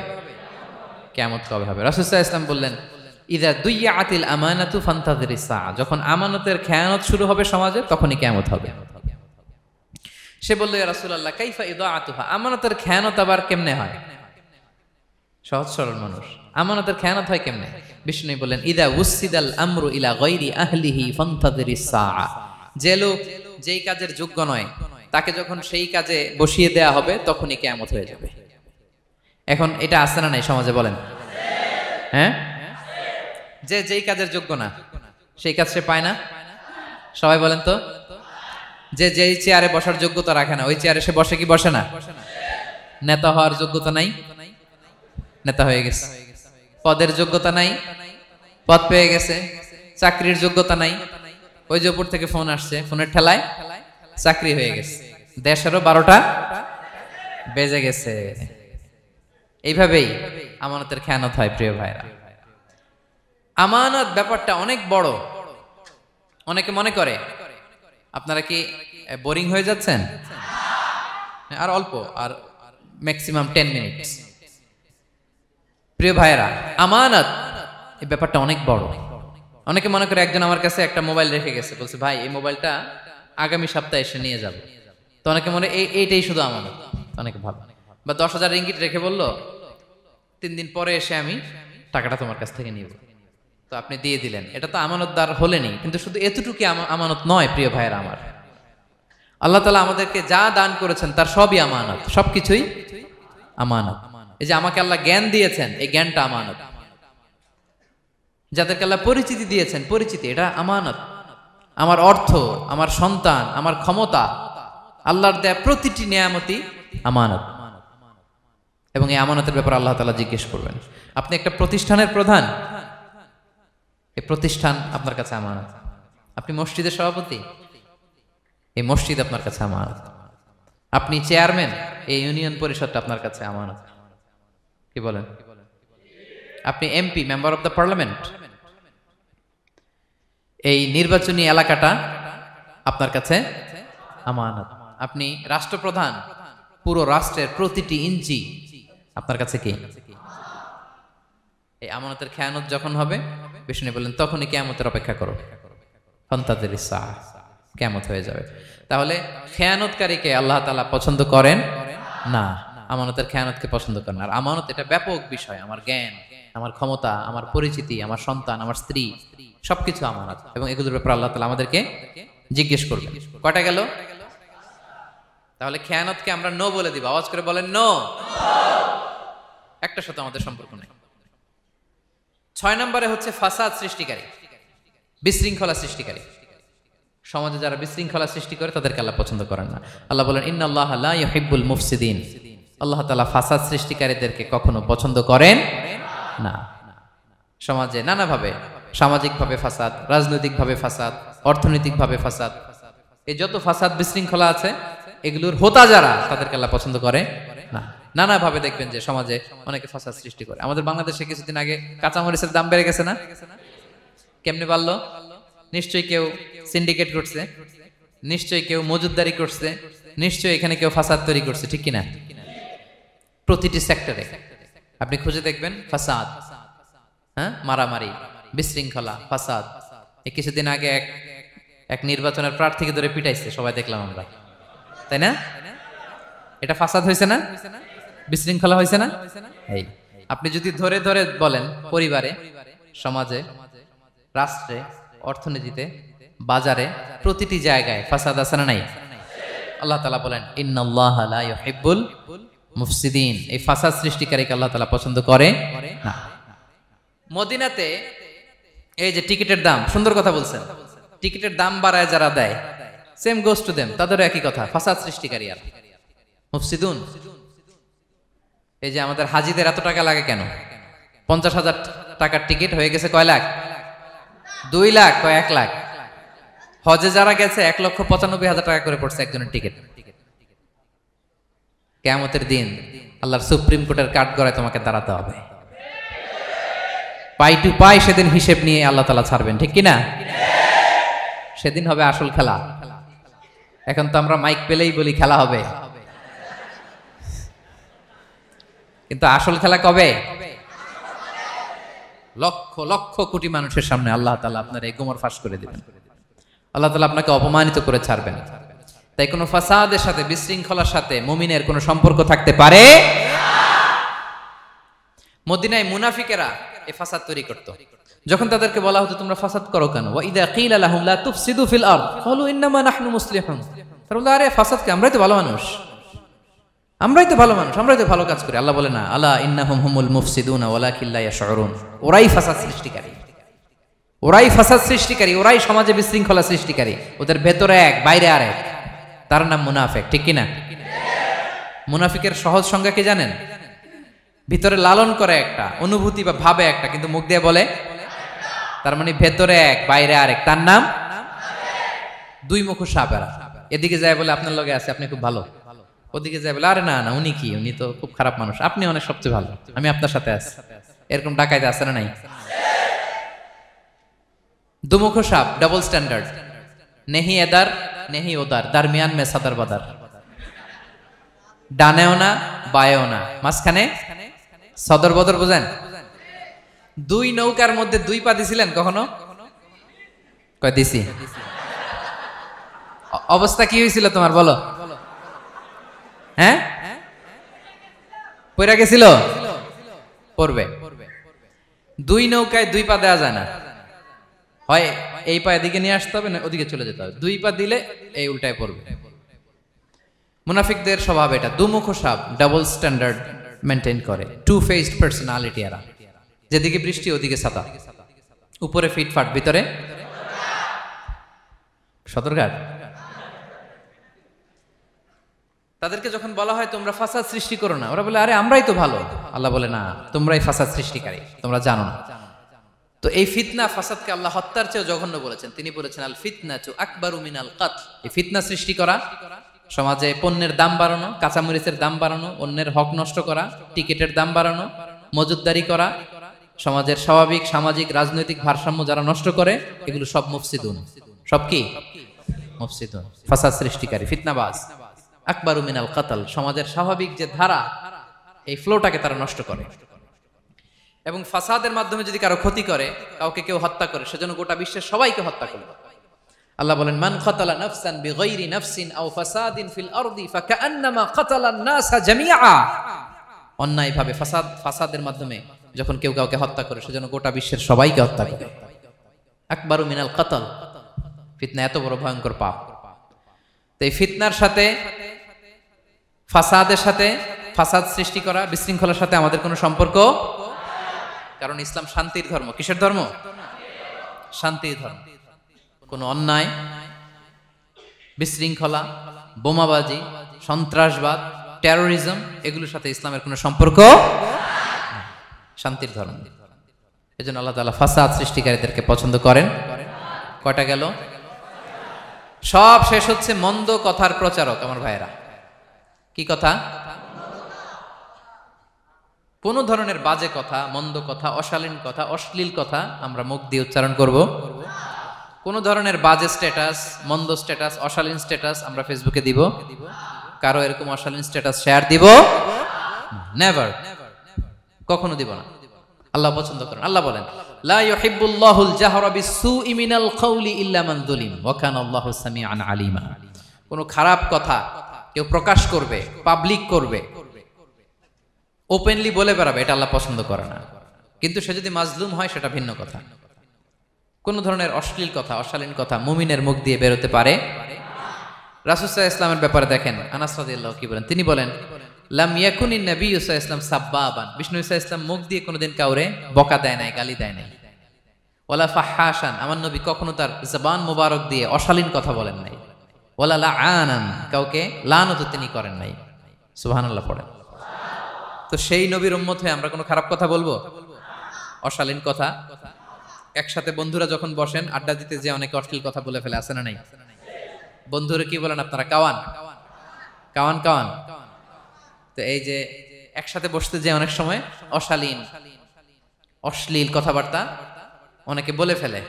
কিয়ামত কবে হবে? রাসূল সাল্লাল্লাহু আলাইহি ওয়াসাল্লাম বললেন, ইযা দুইয়াতিল আমানাতু ফান্তাযিরিস সাআ, যখন আমানতের খেয়ানত শুরু হবে সমাজে তখনই কিয়ামত হবে। সে বলল, ইয়া রাসূলুল্লাহ কাইফা ইদাআতুহা, আমানতের খেয়ানত আবার কেমনে হয়? সহজ সরল মানুষ, আমানতের খেয়ানত হয় কেমনে? বিষ্ণু বললেন, ইদা উসিদাল আমরু ইলা গায়রি আহলিহি ফান্তাযিরিস সাআ, যে লোক যেই কাজের যোগ্য নয় তাকে যখন সেই কাজে বসিয়ে দেয়া হবে তখনই কিয়ামত হয়ে যাবে। এখন এটা আছে না নাই সমাজে বলেন? হ্যাঁ, যে যেই কাজের যোগ্য না সেই কাজ সে পায় না। সবাই বলেন তো, যে যেই চেয়ারে বসার যোগ্যতা রাখে না ওই চেয়ারে সে বসে কি বসে না? নেতা হওয়ার যোগ্যতা নাই, নেতা হয়ে গেছে। পদের যোগ্যতা নাই, পদ পেয়ে গেছে। চাকরির যোগ্যতা নাই, ওই যে উপর থেকে ফোন আসছে, ফোনের ঠেলায় চাকরি হয়ে গেছে। দেশেরও 12টা বেজে গেছে। এইভাবেই আমানতের খেয়ানত হয়। প্রিয় ভাইরা, আমানত ব্যাপারটা অনেক বড়। অনেকে মনে করে, আপনারা কি বোরিং হয়ে যাচ্ছেন? আর অল্প, আর ম্যাক্সিমাম 10 মিনিট। প্রিয় ভাইরা, আমানত এই ব্যাপারটা অনেক বড়। অনেকে মনে করে, একজন আমার কাছে একটা মোবাইল রেখে গেছে, বলছে ভাই এই মোবাইলটা আগামী সপ্তাহে এসে নিয়ে যাবে। তো অনেকে মনে এইটাই শুধু আমানত, অনেকে ভাবে। বা 10,000 রিঙ্গিট রেখে বললো 3 দিন পরে এসে আমি টাকাটা তোমার কাছ থেকে নিব। তো আপনি দিয়ে দিলেন, এটা তো আমানতদার হলেনি। কিন্তু শুধু এতটুকু আমানত নয় প্রিয় ভাইরা আমার। আল্লাহ তাআলা আমাদেরকে যা দান করেছেন তার সবই আমানত, সবকিছুই আমানত। এই যে আমাকে আল্লাহ জ্ঞান দিয়েছেন, এই জ্ঞানটা আমানত। যাদেরকে আল্লাহ পরিচিতি দিয়েছেন, পরিচিতি এটা আমানত। আমার অর্থ, আমার সন্তান, আমার ক্ষমতা, আল্লাহর দেয়া প্রতিটি নিয়ামতই আমানত। এবং এই আমানতের ব্যাপারে আল্লাহ তাআলা জিজ্ঞেস করবেন। আপনি একটা প্রতিষ্ঠানের প্রধান, এই প্রতিষ্ঠান আপনার কাছে আমানত। আপনি মসজিদের সভাপতি, এই মসজিদ আপনার কাছে আমানত। আপনি চেয়ারম্যান, এই ইউনিয়ন পরিষদটা আপনার কাছে আমানত। কি বলেন? আপনি MP, member of the parliament, এই নির্বাচনী এলাকাটা আপনার কাছে আমানত। আপনি রাষ্ট্রপ্রধান, পুরো রাষ্ট্রের প্রতিটি ইঞ্চি আপনার কাছে কি? এই আমানতের খেয়ানত যখন হবে, বিষ্ণু বললেন তখনই কিয়ামতের অপেক্ষা করো, ফান্তাযিরিস সাআ, কিয়ামত হয়ে যাবে। তাহলে খেয়ানতকারীকে আল্লাহ তাআলা পছন্দ করেন না, আমানতের খেয়ানতকে পছন্দ করেন। আর আমানত এটা ব্যাপক বিষয়। আমার জ্ঞান, আমার ক্ষমতা, আমার পরিচিতি, আমার সন্তান, আমার স্ত্রী, সবকিছু আমানত। এবং এগুলোর ব্যাপারে আল্লাহ তাআলা আমাদেরকে জিজ্ঞেস করবেন। কয়টা গেল? তাহলে খেয়ানতকে আমরা নো বলে দিব। আওয়াজ করে বলেন নো। একটা সাথে আমাদের সম্পর্ক নেই। 6 নম্বরে হচ্ছে ফাসাদ সৃষ্টিকারী, বিশৃঙ্খলা সৃষ্টিকারী। সমাজে যারা বিশৃঙ্খলা সৃষ্টি করে তাদেরকে আল্লাহ পছন্দ করেন না। আল্লাহ বলেন, ইন্নাল্লাহা লা ইউহিব্বুল মুফসিদিন, আল্লাহ তাআলা ফাসাদ সৃষ্টিকারীদেরকে কখনো পছন্দ করেন না। সমাজে নানাভাবে, সামাজিকভাবে ফাসাদ, রাজনৈতিকভাবে ফাসাদ, অর্থনৈতিকভাবে ফাসাদ, এই যত ফাসাদ বিশৃঙ্খলা আছে এগুলোর হোতা যারা, তাদেরকে আল্লাহ পছন্দ করে না। নানাভাবে দেখবেন যে সমাজে অনেকে ফাসাদ সৃষ্টি করে। আমাদের বাংলাদেশে কিছুদিন আগে কাঁচামরিচের দাম বেড়ে গেছে না? কেমনে বাড়লো? নিশ্চয়ই কেউ সিন্ডিকেট করছে, নিশ্চয়ই কেউ মজুদদারি করছে, নিশ্চয়ই এখানে কেউ ফাসাদ তৈরি করছে, ঠিক কিনা? প্রতিটি সেক্টরে আপনি খুঁজে দেখবেন ফাসাদ, হ্যাঁ, মারামারি, বিশৃঙ্খলা, ফাসাদ। এই কিছুদিন আগে এক নির্বাচনের প্রার্থীকে ধরে পিটাইছে, সবাই দেখলাম আমরা, তাই না? এটা ফাসাদ হয়েছে না? বিশৃঙ্খলা হয়েছে না? এই আপনি যদি ধরে ধরে বলেন, পরিবারে, সমাজে, রাষ্ট্রে, অর্থনীতিতে, বাজারে, প্রতিটি জায়গায় ফাসাদ আছে না নাই? আল্লাহ তাআলা বলেন, ইন্নাল্লাহা লা ইউহিব্বুল মুফসিদিন, এই ফাসাদ সৃষ্টিকারীকে আল্লাহ তাআলা পছন্দ করে না। মদিনাতে এই যে টিকিটের দাম, সুন্দর কথা বলছেন, টিকিটের দাম বাড়ায় যারা দেয়, সেম গোস টু দেম, তাদেরও একই কথা, ফাসাদ সৃষ্টিকারী আর মুফসিদুন। এই যে আমাদের হাজিদের এত টাকা লাগে কেন? 50,000 টাকার টিকিট হয়ে গেছে কয় লাখ? 2 লাখ, কয় 1 লাখ। হজে যারা গেছে 1,95,000 টাকা করে পড়ছে একজনের টিকিট। কিয়ামতের দিন আল্লাহর সুপ্রিম কোর্টের কাঠগড়ায় তোমাকে দাঁড়াতে হবে, পাই টু পাই সেদিন হিসেব নিয়ে আল্লাহ তাআলা ছাড়বেন, ঠিক কিনা? সেদিন হবে আসল খেলা। এখন তো আমরা মাইক পেলেই বলি খেলা হবে, কিন্তু আসল খেলা কবে? লক্ষ লক্ষ কোটি মানুষের সামনে আল্লাহ তাআলা আপনার এই গোমর ফাঁস করে দিবেন। আল্লাহ তাআলা আপনাকে অপমানিত করে ছাড়বেন। তাই কোনো ফাসাদের সাথে, বিশৃঙ্খলার সাথে মুমিনের কোনো সম্পর্ক থাকতে পারে। মদিনায় মুনাফিকেরা এই ফাসাদ তৈরি করত। যখন তাদেরকে বলা হতো তোমরা ফাসাদ করো কেন, ওয়া ইযা কিলা লাহুম লা তুফসিদু ফিল আরদ ক্বালু ইন্নামা নাহনু মুসলিহুন, তারা বলতো আরে ফাসাদ কে, আমরাই তো ভালো মানুষ, আমরাই তো ভালো মানুষ, আমরাই তো ভালো কাজ করি। আল্লাহ বলে না, আলা ইন্নাহুম হুমুল মুফসিদুনা ওয়ালাকিন লা ইয়াশউরুন, ওরাই ফাসাদ সৃষ্টিকারী, ওরাই ফাসাদ সৃষ্টিকারী, ওরাই সমাজে বিশৃঙ্খলা সৃষ্টিকারী। ওদের ভেতরে এক বাইরে আরেক, তার নাম মুনাফিক, ঠিক কি না? মুনাফিকের সহজ সংজ্ঞা কি জানেন? ভিতরে লালন করে একটা অনুভূতি বা ভাবে একটা, কিন্তু মুখ দিয়ে বলে, তার মানে ভেতরে এক বাইরে আরেক, তার নাম দুই মুখ সাপেরা। এদিকে যায় বলে আপনার লগে আছে, আপনি খুব ভালো, ওদিকে যায় বলে আরে না না উনি কি, উনি তো খুব খারাপ মানুষ, আপনি অনেক সবচেয়ে ভালো, আমি আপনার সাথে আছি। এরকম ডাকাইতে আছে না নাই? দুমুখ সাপ, ডাবল স্ট্যান্ডার্ড, নেহি এদার নেহি ওদার, দারমিয়ান মে সাদার বাদার, ডানেও না বায়েও না, মাঝখানে সদর বদর। বুঝেন? দুই নৌকার মধ্যে দুই পা দিছিলেন কখনো? কয় দিছি। অবস্থা কি হয়েছিল তোমার বলো? হ্যাঁ, পড়ে গেছিল? পড়বে। দুই নৌকায় দুই পা দেওয়া যায় না, হয় এই পা এদিকে নিয়ে আসতে হবে না ওদিকে চলে যেতে হবে, দুই পা দিলে এই উল্টায় পড়বে। মুনাফিকদের স্বভাব এটা, দুমুখ সাপ, ডাবল স্ট্যান্ডার্ড মেনটেন করে, টু ফেসড পার্সোনালিটি এরা। যেদিকে বৃষ্টি ওদিকে ছাতা, উপরে ফিটফাট, ভিতরে সদরঘাট। তাদেরকে যখন বলা হয় তোমরা ফাসাদ সৃষ্টি করো না, ওরা বলে আরে আমরাই তো ভালো। আল্লাহ বলে না, তোমরাই ফাসাদ সৃষ্টিকারী, তোমরা জানো না। তো এই ফিতনা ফাসাদকে আল্লাহ হত্যার চেয়েও জঘন্য বলেছেন। তিনি বলেছেন আল ফিতনাতু আকবারু মিনাল কতল। এই ফিতনা সৃষ্টি করা, সমাজে পণ্যের দাম বাড়ানো, কাঁচামরিচের দাম বাড়ানো, অন্যের হক নষ্ট করা, টিকিটের দাম বাড়ানো, মজুদদারি করা, সমাজের স্বাভাবিক সামাজিক রাজনৈতিক ভারসাম্য যারা নষ্ট করে, এগুলো সব মুফসিদুন। সব কি? মুফসিদুন, ফাসাদ সৃষ্টিকারী, ফিতনাবাজ। আকবারু মিনাল কতল, সমাজের স্বাভাবিক যে ধারা, এই ফ্লোটাকে তারা নষ্ট করে। এবং ফাসাদের মাধ্যমে যদি কারো ক্ষতি করে, কাউকে কেউ হত্যা করে, সেজন্য গোটা বিশ্বের সবাইকে হত্যা করে। আল্লাহ বলেন মান কাতালা নাফসান বিগাইরি নাফসিন আও ফাসাদিন ফিল আরদি ফাকান্নামা কাতালান নাসা জামিআ। অন্যায়ভাবে ফাসাদের মাধ্যমে যখন কেউ কাউকে হত্যা করে, সেজন্য গোটা বিশ্বের সবাইকে হত্যা করে। আকবারু মিনাল কতল, ফিতনা এত বড় ভয়ঙ্কর পাপ। তো এই ফিতনার সাথে, ফাসাদের সাথে, ফাসাদ সৃষ্টি করা, বিশৃঙ্খলার সাথে আমাদের কোনো সম্পর্ক, কারণ ইসলাম শান্তির ধর্ম। কিসের ধর্ম? শান্তির ধর্ম। কোনো অন্যায়, বিশৃঙ্খলা, বোমাবাজি, সন্ত্রাসবাদ, টেরোরিজম, এগুলোর সাথে ইসলামের কোনো সম্পর্ক, শান্তির ধর্ম। এজন্য আল্লাহ তাআলা ফাসাদ সৃষ্টিকারীদেরকে পছন্দ করেন। কয়টা গেল? সব শেষ হচ্ছে মন্দ কথার প্রচারক। আমার ভাইয়েরা, কি কথা? কোন ধরনের বাজে কথা, মন্দ কথা, অশালীন কথা, অশ্লীল কথা আমরা মুখ দিয়ে উচ্চারণ করব। কোন ধরনের বাজে স্ট্যাটাস, মন্দ স্ট্যাটাস, অশালীন স্ট্যাটাস আমরা ফেসবুকে দিব? কারো এরকম অশালীন স্ট্যাটাস শেয়ার দিব? নেভার, কখনো দিব না। আল্লাহ পছন্দ করেন। আল্লাহ বলেন লা ইউহিব্বুল্লাহুল জাহরা বিসসুই মিনাল কওলি ইল্লা মান যুলিম ওয়া কানা আল্লাহু সামিআন আলিমা। কোন খারাপ কথা কেউ প্রকাশ করবে, পাবলিক করবে, ওপেনলি বলে বেড়াবে, এটা আল্লাহ পছন্দ করে না। কিন্তু সে যদি মাজলুম হয় সেটা ভিন্ন কথা। কোন ধরনের অশ্লীল কথা, অশালীন কথা মুমিনের মুখ দিয়ে বেরোতে পারে? রাসূল সাল্লাল্লাহু আলাইহি ওয়াসাল্লামের ব্যাপারে দেখেন, আনাস রাদিয়াল্লাহু কি বলেন? তিনি বলেন লাম ইয়াকুনিন নবিয়্যু সাল্লাল্লাহু আলাইহি ওয়াসাল্লাম সাব্বাবান। বিষ্ণু সাল্লাল্লাহু আলাইহি ওয়াসাল্লাম মুখ দিয়ে কোনোদিন কাউরে বকা দেয় নাই, গালি দেয় নাই। ওয়ালা ফাহাশান, আমার নবী কখনো তার জবান মোবারক দিয়ে অশালীন কথা বলেন নাই। ওয়ালা লাআনান, কাউকে লানত তিনি করেন নাই। সুবহানাল্লাহ পড়েন। তো সেই নবীর উম্মত হয়ে আমরা কোনো খারাপ কথা বলবো? অশালীন কথা? একসাথে বন্ধুরা যখন বসেন আড্ডা দিতে, যে অনেকে অশ্লীল কথা বলে ফেলে, আছে না নাই? বন্ধুরা কি বলেন আপনারা? Cowan Cowan Cowan. তো এই যে একসাথে বসতে যে অনেক সময় অশালীন, অশ্লীল কথাবার্তা অনেকে বলে ফেলে।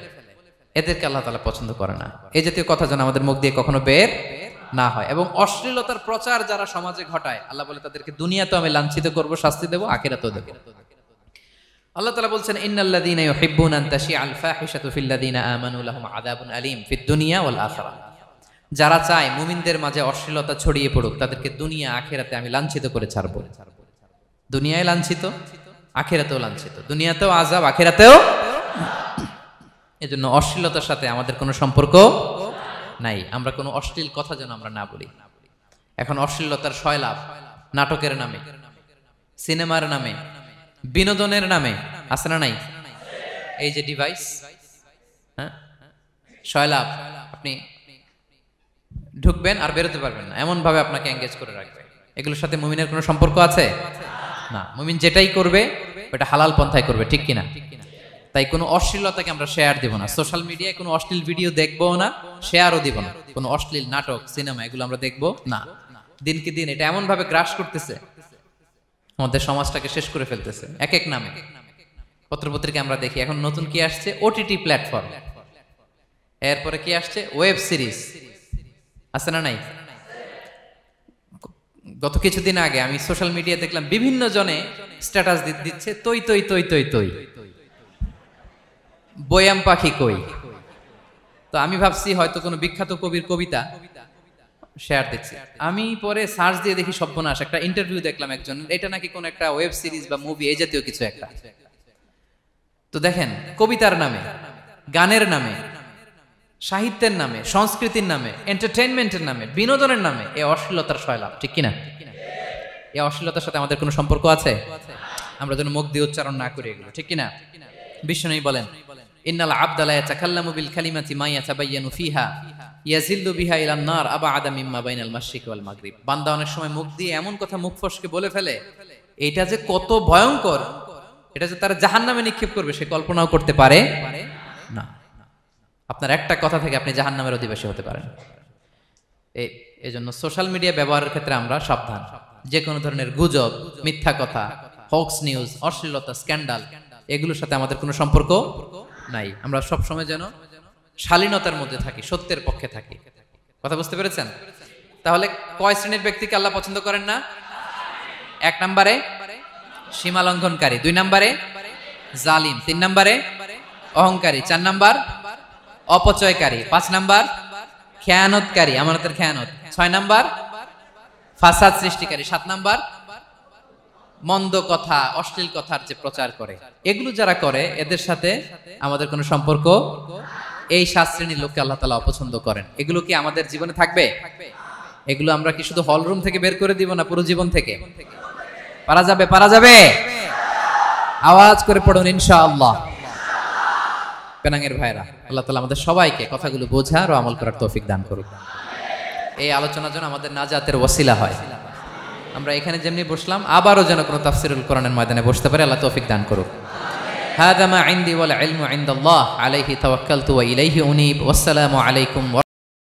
এদেরকে আল্লাহ তাআলা পছন্দ করে না। এই জাতীয় কথা যেন আমাদের মুখ দিয়ে কখনো বের না হয়। এবং অশ্লীলতার প্রচার যারা সমাজে ঘটায়, আল্লাহ বলে তাদেরকে দুনিয়াতেও আমি লাঞ্ছিত করব, শাস্তি দেব, আখিরাতেও দেব। আল্লাহ তাআলা বলছেন ইন্নাল্লাযীনা ইউহিব্বুনা আন তাশিআল ফাহিশাতু ফিল্লাযীনা আমানু লাহুম আযাবুন আলীম ফিদ দুনিয়া ওয়াল আখিরাহ। যারা চায় মুমিনদের মাঝে অশ্লীলতা ছড়িয়ে পড়ুক, তাদেরকে দুনিয়া আখিরাতে আমি লাঞ্ছিত করে ছাড়ব। দুনিয়ায় লাঞ্ছিত, আখিরাতেও লাঞ্ছিত, দুনিয়াতেও আযাব, আখিরাতেও। এজন্য অশ্লীলতার সাথে আমাদের কোনো সম্পর্ক নাই। আমরা কোনো অশ্লীল কথা যেন আমরা না বলি। এখন অশ্লীলতার সয়লাভ নাটকের নামে, সিনেমার নামে, বিনোদনের নামে আছে না নাই? এই যে ডিভাইস, হ্যাঁ, সয়লাভ, আপনি ঢুকবেন আর বেরোতে পারবেন না, এমন ভাবে আপনাকে এঙ্গেজ করে রাখবে। এগুলোর সাথে মুমিনের কোনো সম্পর্ক আছে না। মুমিন যেটাই করবে ওটা হালাল পন্থায় করবে, ঠিক কিনা? তাই কোনো অশ্লীলতাকে আমরা শেয়ার দিব না। সোশ্যাল মিডিয়ায় কোনো অশ্লীল ভিডিও দেখবো না, শেয়ারও দিব না। কোনো অশ্লীল নাটক, সিনেমা এগুলো আমরা দেখবো না। দিনকে দিন এটা এমন ভাবে গ্রাস করতেছে, আমাদের সমাজটাকে শেষ করে ফেলতেছে এক এক নামে। পত্রপত্রিকা আমরা দেখি এখন নতুন কি আসছে, ওটিটি প্ল্যাটফর্ম। এরপরে কি আসছে, ওয়েব সিরিজ। আছে না নাই? গত কিছুদিন আগে আমি সোশ্যাল মিডিয়া দেখলাম বিভিন্ন জনে স্ট্যাটাস দিচ্ছে, তৈ তৈ তৈ তৈ তৈ, বয়াম পাখি কই। তো আমি ভাবছি হয়তো কোনো বিখ্যাত কবির কবিতা শেয়ার দিচ্ছে। আমি পরে সার্চ দিয়ে দেখি সর্বনাশ, একটা ইন্টারভিউ দেখলাম একজন, এটা নাকি কোন একটা ওয়েব সিরিজ বা মুভি এই জাতীয় কিছু একটা। তো দেখেন, কবিতার নামে, গানের নামে, সাহিত্যের নামে, সংস্কৃতির নামে, এন্টারটেইনমেন্টের নামে, বিনোদনের নামে এই অশ্লীলতার সয়লাভ, ঠিক কিনা? এই অশ্লীলতার সাথে আমাদের কোনো সম্পর্ক আছে? আমরা যেন মুখ দিয়ে উচ্চারণ না করি এগুলো, ঠিক কিনা? বিষ্ণু বলেন ইন্নাল আবদা লা ইয়াতাকাল্লামু বিল কালিমাতি মা ইয়াতাবায়ানু ফিহা ইয়াজিল্লু বিহা ইলান নার আবআদা মিম্মা বাইনাল মাশরিক ওয়াল মাগরিব। বান্দা অনেক সময় মুখ দিয়ে এমন কথা মুখ ফসকে বলে ফেলে, এটা যে কত ভয়ঙ্কর, এটা যে তারা জাহান্নামে নিক্ষেপ করবে সে কল্পনাও করতে পারে না। আপনার একটা কথা থেকে আপনি জাহান্নামের অধিবাসী হতে পারেন। এই জন্য সোশ্যাল মিডিয়া ব্যবহারের ক্ষেত্রে আমরা সাবধান। যে কোনো ধরনের গুজব, মিথ্যা কথা, হক্স নিউজ, অশ্লীলতা, স্ক্যান্ডাল এগুলোর সাথে আমাদের কোনো সম্পর্ক নাই। আমরা সব সময় যেন শালীনতার মধ্যে থাকি, সত্যের পক্ষে থাকি। কথা বুঝতে পেরেছেন? তাহলে কয় শ্রেণীর ব্যক্তিকে আল্লাহ পছন্দ করেন না? এক নম্বরে সীমা লঙ্ঘনকারী, দুই নম্বরে জালিম, তিন নম্বরে অহংকারী, চার নম্বর অপচয়কারী, পাঁচ নম্বর খেয়ানতকারী, আমানতের খেয়ানত, ছয় নম্বর ফাসাদ সৃষ্টিকারী, সাত নম্বর মন্দ কথা, অশ্লীল কথার যে প্রচার করে। এগুলো যারা করে এদের সাথে আমাদের কোনো সম্পর্ক, এই 7 শ্রেণীর লোককে আল্লাহ তাআলা অপছন্দ করেন। এগুলো কি আমাদের জীবনে থাকবে? এগুলো আমরা কি শুধু হল রুম থেকে বের করে দিব না পুরো জীবন থেকে? পারা যাবে? পারা যাবে? আওয়াজ করে পড়ুন ইনশাআল্লাহ। পেনাঙ্গের ভাইরা, আল্লাহ তাআলা আমাদের সবাইকে কথাগুলো বোঝার ও আমল করার তৌফিক দান করুক। এই আলোচনা যেন আমাদের নাজাতের ওসিলা হয়। আমরা এখানে যেমনি বসলাম আবারও যেন কোনো তাফসিরুল কোরআনের ময়দানে বসতে পারে, আল্লাহ তৌফিক দান করুক। হাযা মা ইনদি ওয়াল ইলমু ইনদাল্লাহ আলাইহি তাওয়াক্কালতু ওয়া ইলাইহি উনীব। ওয়াসসালামু আলাইকুম।